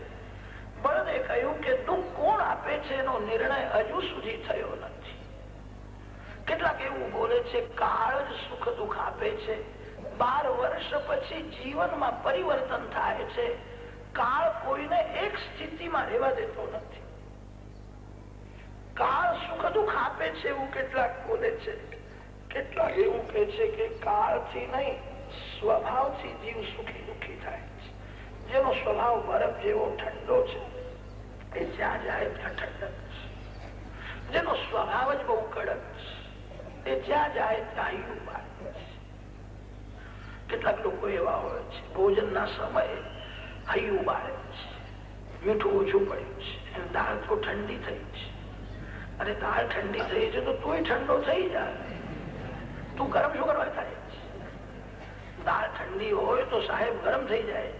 બળદે કહ્યું કે દુઃખ કોણ આપે છે એનો નિર્ણય હજુ સુધી થયો નથી. કેટલાક એવું બોલે છે કાળ જ સુખ દુઃખ આપે છે. 12 વર્ષ પછી જીવનમાં પરિવર્તન થાય છે. કાળ કોઈને એક સ્થિતિમાં રહેવા દેતો નથી. કાળ સુખ દુઃખ આપે છે એવું કેટલાક બોલે છે. કેટલાક એવું કે છે કે કાળથી નહીં સ્વભાવથી જીવ સુખી દુઃખી થાય છે. જેનો સ્વભાવ બરફ જેવો ઠંડો છે એ જ્યાં જાય ત્યાં ઠંડક છે. જેનો સ્વભાવ જ બહુ કડક છે એ જ્યાં જાય ત્યાં હૈયું બાળે છે. કેટલાક લોકો એવા હોય છે ભોજનના સમયે હૈયું બાળે છે, મીઠું ઓછું પડ્યું છે, દાળ તો ઠંડી થઈ છે, અરે દાળ ઠંડી થઈ છે તો તું ઠંડો થઈ જાય, તું ગરમ શું કરવા થાય? દાળ ઠંડી હોય તો સાહેબ ગરમ થઈ જાય.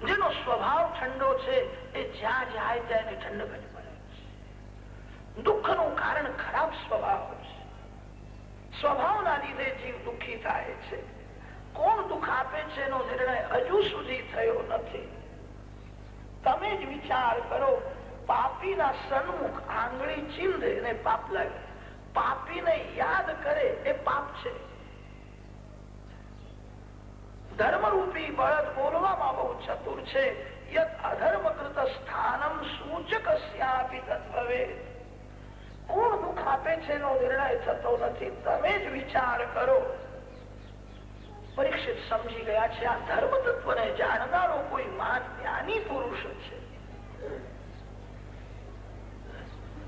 જેનો સ્વભાવ ઠંડો છે એ જ્યાં જાય ત્યાં એને ઠંડક જ મળે છે. દુઃખનું કારણ ખરાબ સ્વભાવ છે. સ્વભાવના લીધે જીવ દુઃખી થાય છે. કોણ દુઃખ આપે છે એનો નિર્ણય હજુ સુધી થયો નથી. તમે જ વિચાર કરો, પાપીના સન્મુખ આંગળી ચીંધે એને પાપ લાગે, પાપીને યાદ કરે એ પાપ છે. ધર્મરૂપી બળદ બોલવામાં બહુ ચતુર છે. યત અધર્મ કૃત સ્થાનમ સૂચકસ્યાપી તદ્ભવે. કોણ દુઃખ આપે છે એનો નિર્ણય થતો નથી. તમે જ વિચાર કરો. પરીક્ષિત સમજી ગયા છે આ ધર્મ તત્વને જાણનારો કોઈ મહાન જ્ઞાની પુરુષ છે,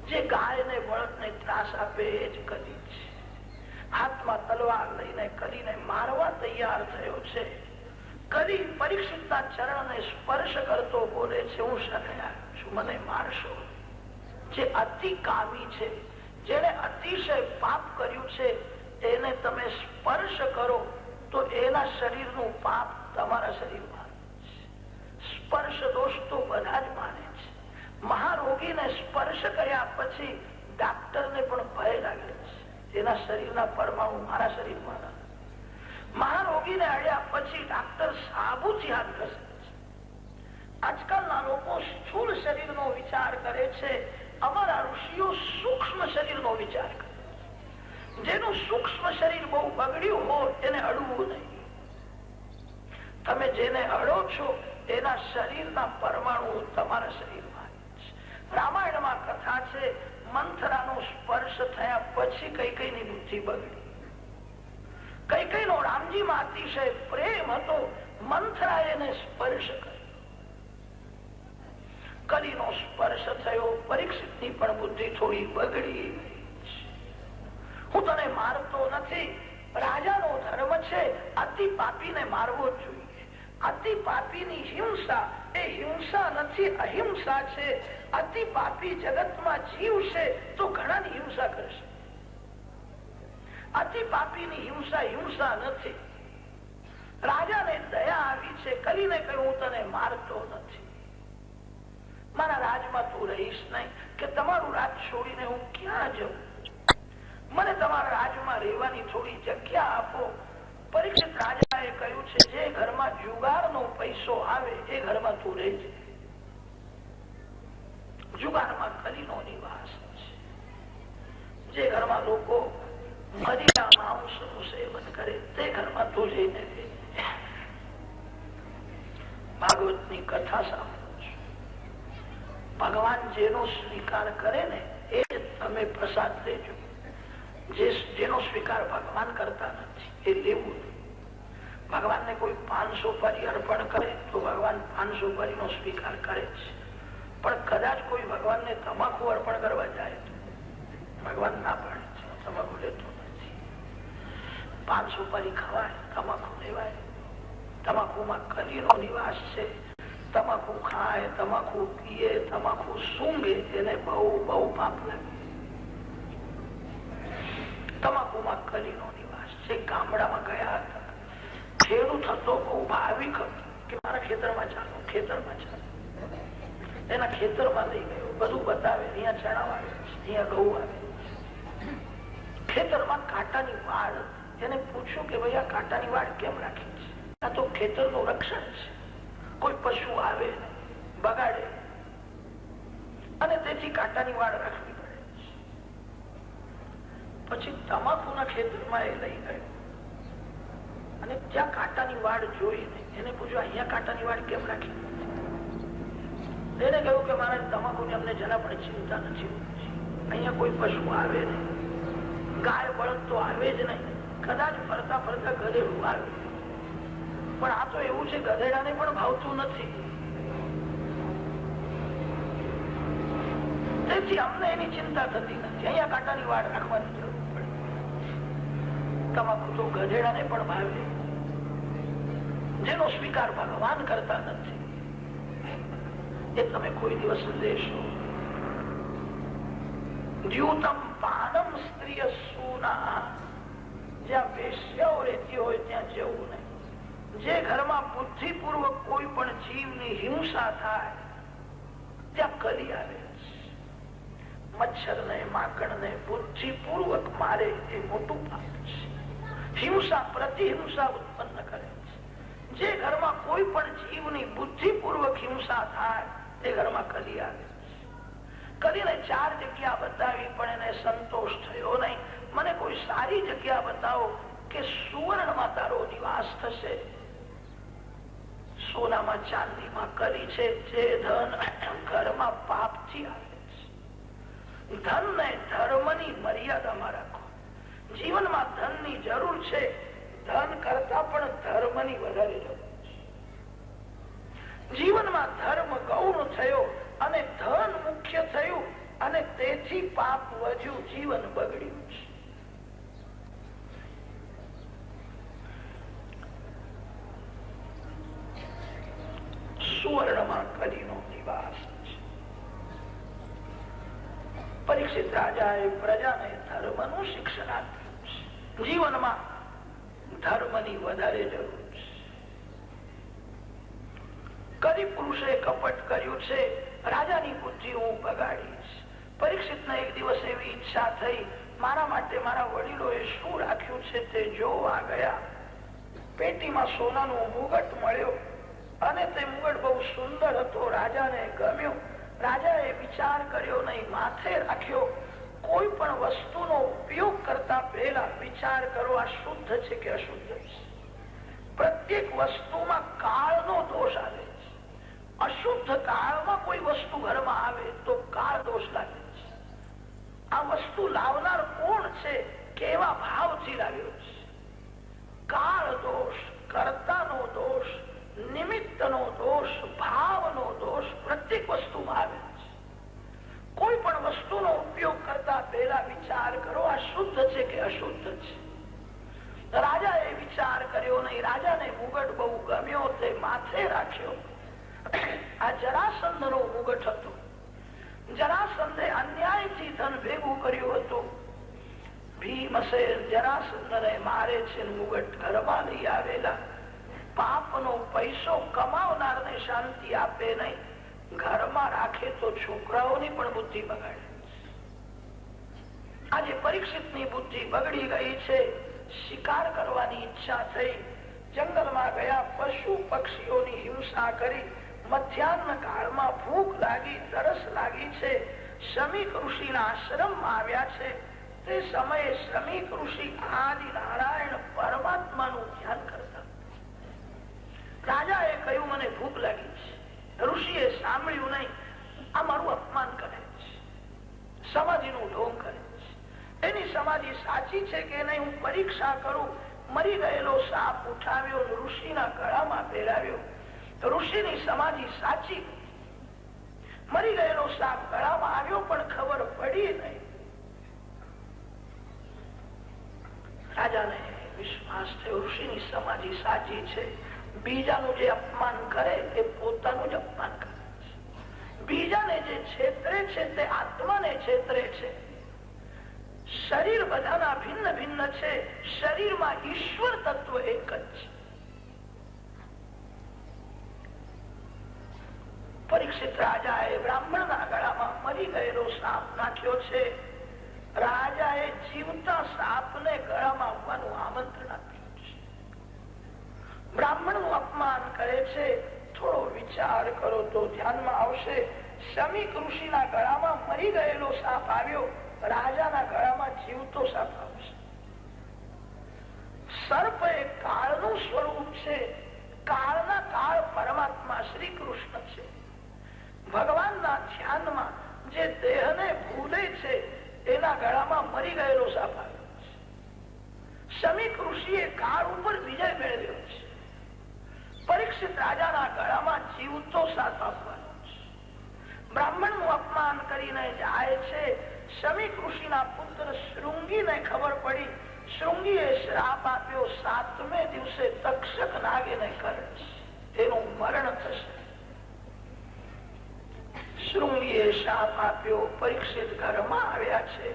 જે ગાયને બળદને ત્રાસ આપે એ જ કલી છે. હાથમાં તલવાર લઈને કલીને મારવા તૈયાર થયો છે. કલી પરીક્ષિતના ચરણને સ્પર્શ કરતો બોલે છે, હું શરણે આવ્યો છું, મને મારશો. જે અતિ કામી છે, જેને અતિશય પાપ કર્યું છે, એને તમે સ્પર્શ કરો તો એના શરીરનું પાપ તમારા શરીરમાં. સ્પર્શ દોષ તો બધા જ માને છે. મહારોગીને સ્પર્શ કર્યા પછી ડાક્ટરને પણ ભય લાગે છે, એના શરીરના પરમાણુ મારા શરીરમાં. મહારોગીને અડ્યા પછી ડાક્ટર સાબુથી હાથ ઘસે છે. આજકાલના લોકો સ્થૂળ શરીરનો વિચાર કરે છે, અમારા ઋષિઓ સૂક્ષ્મ શરીરનો વિચાર કરે. જેનું સૂક્ષ્મ શરીર બહુ બગડ્યું હોય એને અડવું નહીં. તમે જેને અડો છો એના શરીરના પરમાણુ તમારા શરીરમાં. રામાયણમાં કથા છે, મંથરાનો સ્પર્શ થયા પછી કૈકેયીની બુદ્ધિ બગડી. કૈકેયીનો રામજીમાં અતિશય પ્રેમ હતો, મંથરાએ એને સ્પર્શ કર્યો. કલીનો સ્પર્શ થયો, પરીક્ષિતની પણ બુદ્ધિ થોડી બગડી. હું તને મારતો નથી, રાજાનો ધર્મ છે અતિ પાપીને મારવો જ જોઈએ. અતિ પાપીની હિંસા એ હિંસા નથી, અહિંસા છે. અતિ પાપી જગતમાં જીવશે તો ઘણાની હિંસા કરશે. અતિ પાપીની હિંસા હિંસા નથી. રાજાને દયા આવી છે, કલીને કહ્યું હું તને મારતો નથી, મારા રાજમાં તું રહીશ નહીં, કે તમારું રાજ છોડીને હું ક્યાં જઉં, મને તમારા રાજમાં રહેવાની થોડી જગ્યા આપો. પરીક્ષિત રાજાએ કહ્યું છે, જે ઘરમાં જુગારનો પૈસો આવે એ ઘરમાં તું રહેજે. જુગારમાં કલીનો નિવાસ છે. જે ઘરમાં લોકો મરીના માંસનું સેવન કરે તે ઘરમાં તું જઈને રહેજે. ભાગવતની કથા સાંભળો છો. ભગવાન જેનો સ્વીકાર કરે ને એ તમે પ્રસાદ લેજો. જેનો સ્વીકાર ભગવાન કરતા નથી એ લેવું. ભગવાનને કોઈ 500 સોપારી અર્પણ કરે તો ભગવાન 500 સોપારીનો સ્વીકાર કરે છે. પણ કદાચ કોઈ ભગવાનને તમાકુ અર્પણ કરવા જાય તો ભગવાન ના પાડે છે, તમાકુ લેતો નથી. 500 સોપારી ખવાય, તમાકુ લેવાય. તમાકુમાં કલીનો નિવાસ છે. તમાકુ ખાય, તમાકુ પીએ, તમાકુ સૂંઘે એને બહુ બહુ પાપ લાગે. તમાકુમાં કલીનો નિવાસ છે. ગામડામાં ગયા હતા, ખેડૂત હતો, બહુ ભાવિક હતો કે મારા ખેતરમાં ચાલો, ખેતરમાં ચાલો. એના ખેતરમાં લઈ ગયો, બધું બતાવે, અહીંયા ચણા આવે છે, અહીંયા ઘઉં આવે છે. ખેતરમાં કાંટાની વાડ. એને પૂછ્યું કે ભાઈ આ કાંટાની વાડ કેમ રાખી છે? આ તો ખેતરનું રક્ષણ છે, કોઈ પશુ આવે બગાડે અને તેથી કાંટાની વાડ રાખવી પડે છે. પછી તમાકુના ખેતરમાં એ લઈ ગયો અને ત્યાં કાંટાની વાડ જોઈને એને પૂછ્યું અહીંયા કાંટાની વાડ કેમ રાખી? એને કહ્યું કે મારા તમાકુની અમને જરા પણ ચિંતા નથી, અહીંયા કોઈ પશુ આવે નહીં, ગાય બળદ તો આવે જ નહીં, કદાચ ફરતા ફરતા ગધેડું આવે, પણ આ તો એવું છે ગધેડાને પણ ભાવતું નથી, તેથી અમને એની ચિંતા થતી નથી, અહીંયા કાંટાની વાડ રાખવાની જરૂર પડે. તમાકુ તો ગધેડાને પણ ભાવે, જેનો સ્વીકાર ભગવાન કરતા નથી એ તમે કોઈ દિવસ લેશો. દ્યુતમ પાનમ સ્ત્રીય સૂના, જ્યાં વેશ્યાઓ રહેતી હોય ત્યાં જવું નહીં. જે ઘરમાં બુદ્ધિપૂર્વક કોઈ પણ જીવની હિંસા થાય ત્યાં કલી આવે. મચ્છર ને માકડ ને બુદ્ધિપૂર્વક મારે એ મોટું પાપ છે. હિંસા પ્રતિહિંસા ઉત્પન્ન કરે છે. જે ઘરમાં કોઈ પણ જીવની બુદ્ધિપૂર્વક હિંસા થાય એ ઘરમાં કલી આવે. કલીને 4 જગ્યા બતાવી પણ એને સંતોષ થયો નહીં. મને કોઈ સારી જગ્યા બતાવો કે સુવર્ણમાં તારો નિવાસ થશે. સોનામાં ચાંદીમાં કલી છે. જે ધન ઘરમાં પાપથી આવે છે. ધન ને ધર્મની મર્યાદામાં રાખો. જીવનમાં ધનની જરૂર છે. ધન કરતા પણ ધર્મની વધારે જરૂર છે. જીવનમાં ધર્મ ગૌણ થયો અને ધન મુખ્ય થયું અને તેથી પાપ વધ્યું, જીવન બગડ્યું છે. સુવર્ણમાં કલીનો નિવાસ છે. પરીક્ષિત રાજાએ પ્રજાને ધર્મનું શિક્ષણ આપ્યું છે. જીવનમાં ધર્મની વધારે જરૂર છે. કલી પુરુષે કપટ કર્યું છે. રાજાની બુદ્ધિ હું બગાડીશ. પરીક્ષિતને એક દિવસ એવી ઈચ્છા થઈ, મારા માટે મારા વડીલોએ શું રાખ્યું છે તે જોવા ગયા. પેટીમાં સોનાનો મુગટ મળ્યો અને તે મુગટ બહુ સુંદર હતો. રાજાને ગમ્યો. રાજાએ વિચાર કર્યો નહીં, માથે રાખ્યો. કોઈ પણ વસ્તુનો ઉપયોગ કરતા પહેલા વિચાર કરો, આ શુદ્ધ છે કે અશુદ્ધ છે. પ્રત્યેક વસ્તુમાં કાળનો દોષ આવે છે. અશુદ્ધ કાળમાં કોઈ વસ્તુ ઘરમાં આવે તો કાળ દોષ લાગે છે. આ વસ્તુ લાવનાર કોણ છે, કેવા ભાવથી લાવ્યો છે. કાળ દોષ, કર્તાનો દોષ, નિમિત્તનો દોષ, ભાવનો દોષ પ્રત્યેક વસ્તુમાં આવે છે. કોઈ પણ વસ્તુનો ઉપયોગ કરતા પહેલા વિચાર કરો, આ શુદ્ધ છે કે અશુદ્ધ છે. રાજાએ વિચાર કર્યો નહીં. રાજાને મુગટ બહુ ગમ્યો, તે માથે રાખ્યો. આ જરાસંધનો મુગટ હતો. જરાસંધે અન્યાયથી ધન ભેગું કર્યું હતું. ભીમસેન જરાસંધને મારે છે, મુગટ ઘરમાં લઈ આવેલા. પાપનો પૈસો કમાવનારને શાંતિ આપે નહીં, ઘરમાં રાખે તો છોકરાઓની પણ બુદ્ધિ બગાડે. આજે પરીક્ષિતની બુદ્ધિ બગડી ગઈ છે. શિકાર કરવાની ઈચ્છા થઈ. જંગલમાં ગયા. પશુ પક્ષીઓની હિંસા કરી. મધ્યાહ્ન કાળમાં ભૂખ લાગી, તરસ લાગી છે. શમીક ઋષિના આશ્રમમાં આવ્યા છે. તે સમયે શમીક ઋષિ આદિ નારાયણ પરમાત્માનું ધ્યાન કરતા. રાજાએ કહ્યું, મને ભૂખ લાગી છે. ઋષિએ સાંભળ્યું નહીં. આ મારું અપમાન કરે છે, સમાધિનું ઢોંગ કરે છે. એની સમાધિ સાચી છે કે નહીં હું પરીક્ષા કરું. મરી ગયેલો સાપ ઉઠાવ્યો, ઋષિના ગળામાં પહેરાવ્યો. ઋષિની સમાધિ સાચી. મરી ગયેલો સાપ ગળામાં આવ્યો પણ ખબર પડી નહીં. રાજાને વિશ્વાસ થયો, ઋષિની સમાધિ સાચી છે. બીજાનું જે અપમાન કરે એ પોતાનું જ અપમાન કરે છે. બીજાને જે છેતરે છે તે આત્માને છેતરે છે. શરીર બધાના ભિન્ન ભિન્ન છે. શરીરમાં ઈશ્વર તત્વ એક જ છે. પરીક્ષિત રાજાએ બ્રાહ્મણના ગળામાં મરી ગયેલો સાપ નાખ્યો છે. રાજાએ જીવતા સાપને ગળામાં આવવાનું આમંત્રણ આપ્યું છે. બ્રાહ્મણનું અપમાન કરે છે. થોડો વિચાર કરો તો ધ્યાનમાં આવશે. શમીક ઋષિના ગળામાં મરી ગયેલો સાપ આવ્યો, રાજાના ગળામાં જીવતો સાપ આવશે. સર્પ એ કાળનું સ્વરૂપ છે. કાળના કાળ પરમાત્મા શ્રી કૃષ્ણ છે. ભગવાનના ધ્યાનમાં જે દેહને ભૂલે છે એના ગળામાં મરી ગયેલો સાપ આવ્યો છે. શમીક ઋષિએ કાળ ઉપર વિજય મેળવ્યો છે. પરીક્ષિત રાજાના ગળામાં જીવતો સાપ આપવાનો છે. બ્રાહ્મણનું અપમાન કરીને જાય છે. શમીક ઋષિના પુત્ર શૃંગીને ખબર પડી. શૃંગીએ શ્રાપ આપ્યો, 7મે દિવસે તક્ષક નાગ એને કરે છે, તેનું મરણ થશે. શૃંગીએ શાપ આપ્યો. પરીક્ષિત ઘરમાં આવ્યા છે,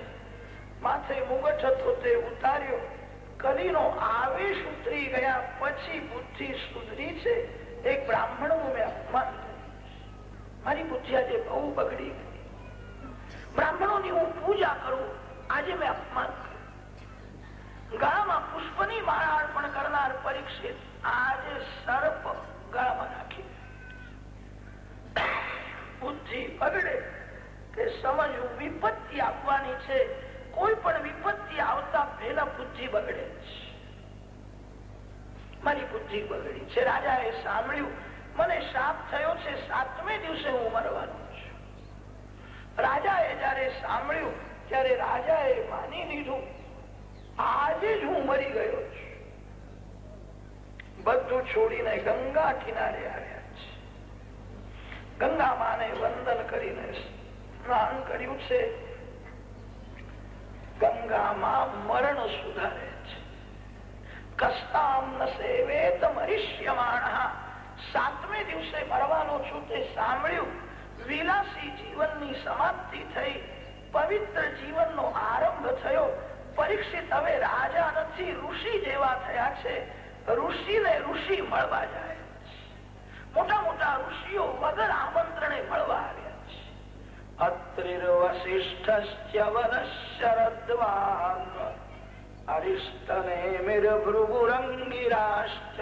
માથે મુગટ હતો તે ઉતાર્યો. કલીનો આવેશ ઉતરી ગયા પછી બુદ્ધિ સુધરી છે. એક બ્રાહ્મણનું મેં અપમાન કર્યું, મારી બુદ્ધિ આજે બહુ બગડી ગઈ. બ્રાહ્મણોની હું પૂજા કરું, આજે મેં અપમાન કર્યું. ગળામાં પુષ્પની માળા અર્પણ કરનાર પરીક્ષિત આજે સર્પ ગળામાં નાખી. બુદ્ધિ બગડે કે સમજવું વિપત્તિ આપવાની છે. કોઈ પણ વિપત્તિ આવતા પહેલા બુદ્ધિ બગડે છે. મારી બુદ્ધિ બગડી છે. રાજાએ સાંભળ્યું મને શાપ થયો છે, 7મે દિવસે હું મરવાનો છું. રાજાએ જયારે સાંભળ્યું ત્યારે રાજાએ માની લીધું આજે જ હું મરી ગયો છું. બધું છોડીને ગંગા કિનારે આવ્યા છે. ગંગા માને વંદન કરીને સ્નાન કર્યું છે. ગંગામાં મરણ સુધારે છે. કસ્તામ ન સેવેત મરિષ્યમાણઃ. 7મે દિવસે મરવાનો છું તે સાંભળ્યું. વિલાસી જીવનની સમાપ્તિ થઈ, પવિત્ર જીવનનો આરંભ થયો. પરીક્ષિત હવે રાજા નથી, ઋષિ જેવા થયા છે. ઋષિને ઋષિ મળવા જાય છે. મોટા મોટા ઋષિઓ વગર આમંત્રણે મળવા આવ્યા છે. અત્રિર્વસિષ્ઠસ્ય વનશરદ્વાન અરિષ્ટનેમિર ભૃગુરંગિરાશ્ચ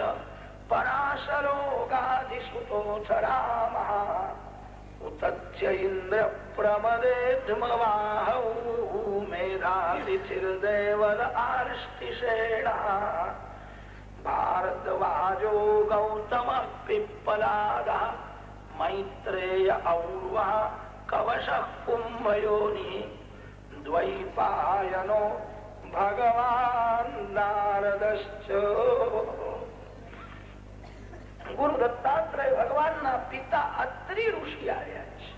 પરાશરો ગાધિસુતોથ રામઃ ઉતત્ય ઇન્દ્ર પ્રમદેધ્મવાહૌ મેધાતિથિર્દેવલ આર્ષ્ટિષેણઃ ભારદ્વાજો ગૌતમ પિપ્પલાદઃ મૈત્રેય ઔર્વઃ કવશઃ કુંભયોનિ દ્વૈપાયનો ભગવાન નારદશ્ચ. ગુરુ દત્તાત્રેય ભગવાનના પિતા અત્રિ ઋષિ આવ્યા છે.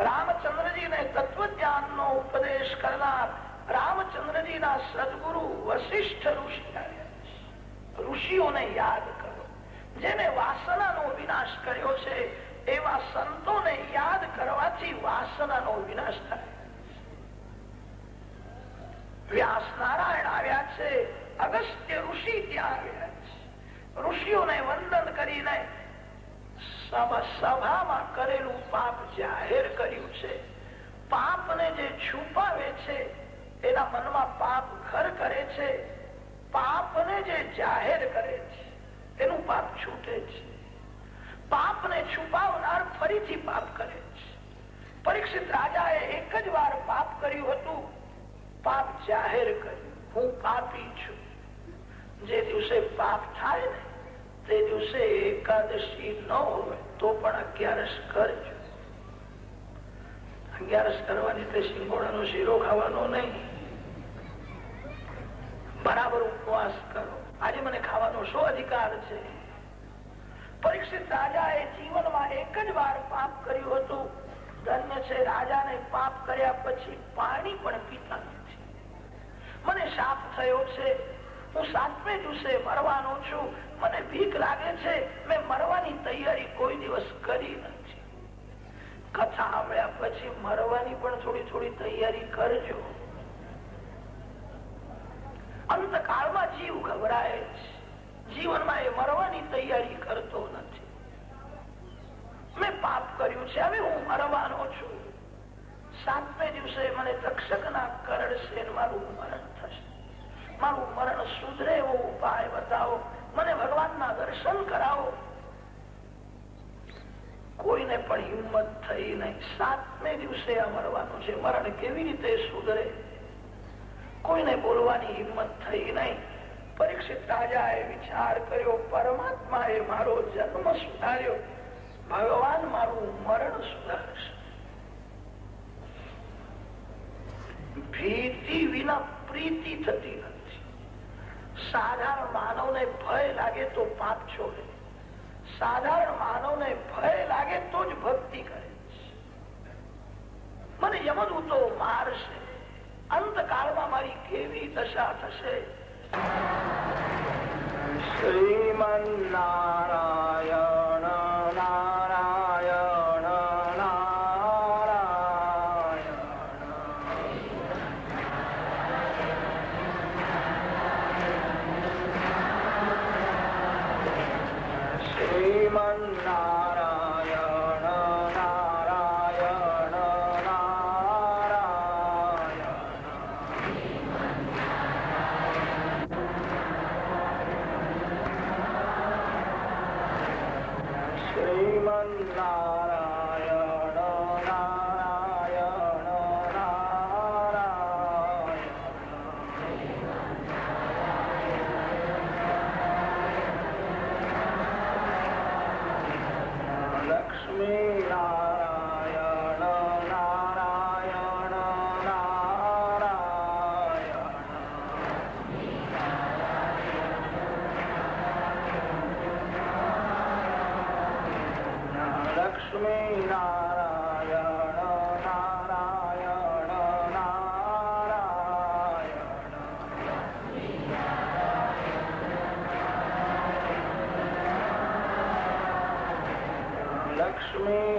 રામચંદ્રજીને તત્વજ્ઞાનનો ઉપદેશ કરનાર રામચંદ્રજીના સદગુરુ વશિષ્ઠ ઋષિ આવ્યા છે. ઋષિઓને યાદ કરો. જેને વાસનાનો વિનાશ કર્યો છે એવા સંતોને યાદ કરવાથી વાસનાનો વિનાશ થાય. વ્યાસ નારાયણ આવ્યા છે. અગસ્ત્ય ઋષિ ત્યાં આવ્યા છે. ઋષિઓને વંદન કરીને સભામાં કરેલું પાપ જાહેર કર્યું છે. પાપને જે છુપાવે છે એના મનમાં પાપ ઘર કરે છે. પાપને જે જાહેર કરે છે એનું પાપ છૂટે છે. પાપને છુપાવનાર ફરીથી પાપ કરે છે. પરીક્ષિત રાજાએ એક જ વાર પાપ કર્યું હતું, પાપ જાહેર કર્યું, હું પાપી છું. જે દિવસે પાપ થાય ને તે દિવસે એકાદશી ન હોય તો પણ 11 કરજો. 11 કરવાની તે સિંગોડાનો શીરો ખાવાનો નહીં, બરાબર ઉપવાસ કરો. આજે મને ખાવાનો શો અધિકાર છે? પરીક્ષિત રાજાએ જીવનમાં એક જ વાર પાપ કર્યું હતું. ધન્ય છે રાજાને પાપ કર્યા પછી પાણી પણ પીતા નથી. મને શાપ થયો છે, હું 7મે દિવસે મરવાનો છું, મને ભીખ લાગે છે, મેં મરવાની તૈયારી કોઈ દિવસ કરી નથી. કથા સાંભળ્યા પછી મરવાની પણ થોડી થોડી તૈયારી કરજો. અંતકાળમાં જીવ ગભરાય છે, જીવનમાં એ મરવાની તૈયારી કરતો નથી. મેં પાપ કર્યું છે, હવે હું મરવાનો છું. 7મે દિવસે મને તક્ષકના કરડશે, મારું મરણ થશે. મારું મરણ સુધરે એવો ઉપાય બતાવો, મને ભગવાનના દર્શન કરાવો. કોઈને પણ હિંમત થઈ નહીં. 7મે દિવસે આ મરવાનું છે, મરણ કેવી રીતે સુધરે? કોઈને બોલવાની હિંમત થઈ નહીં. પરીક્ષિત રાજાએ વિચાર કર્યો, પરમાત્માએ મારો જન્મ સુધાર્યો, ભગવાન મારું મરણ સુધારશે. ભીતિ વિના પ્રીતિ થતી નથી. સાધારણ માનવને ભય લાગે તો પાપ છોડે, સાધારણ માનવને ભય લાગે તો જ ભક્તિ કરે છે. મને યમદૂતો મારશે, અંતકાળમાં મારી કેવી દશા થશે? શ્રીમન્નારાયણ નારાયણ નારાયણ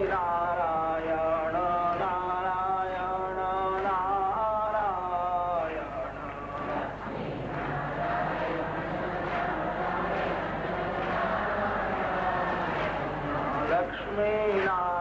નારાયણ નારાયણ નારાયણ લક્ષ્મી નારાયણ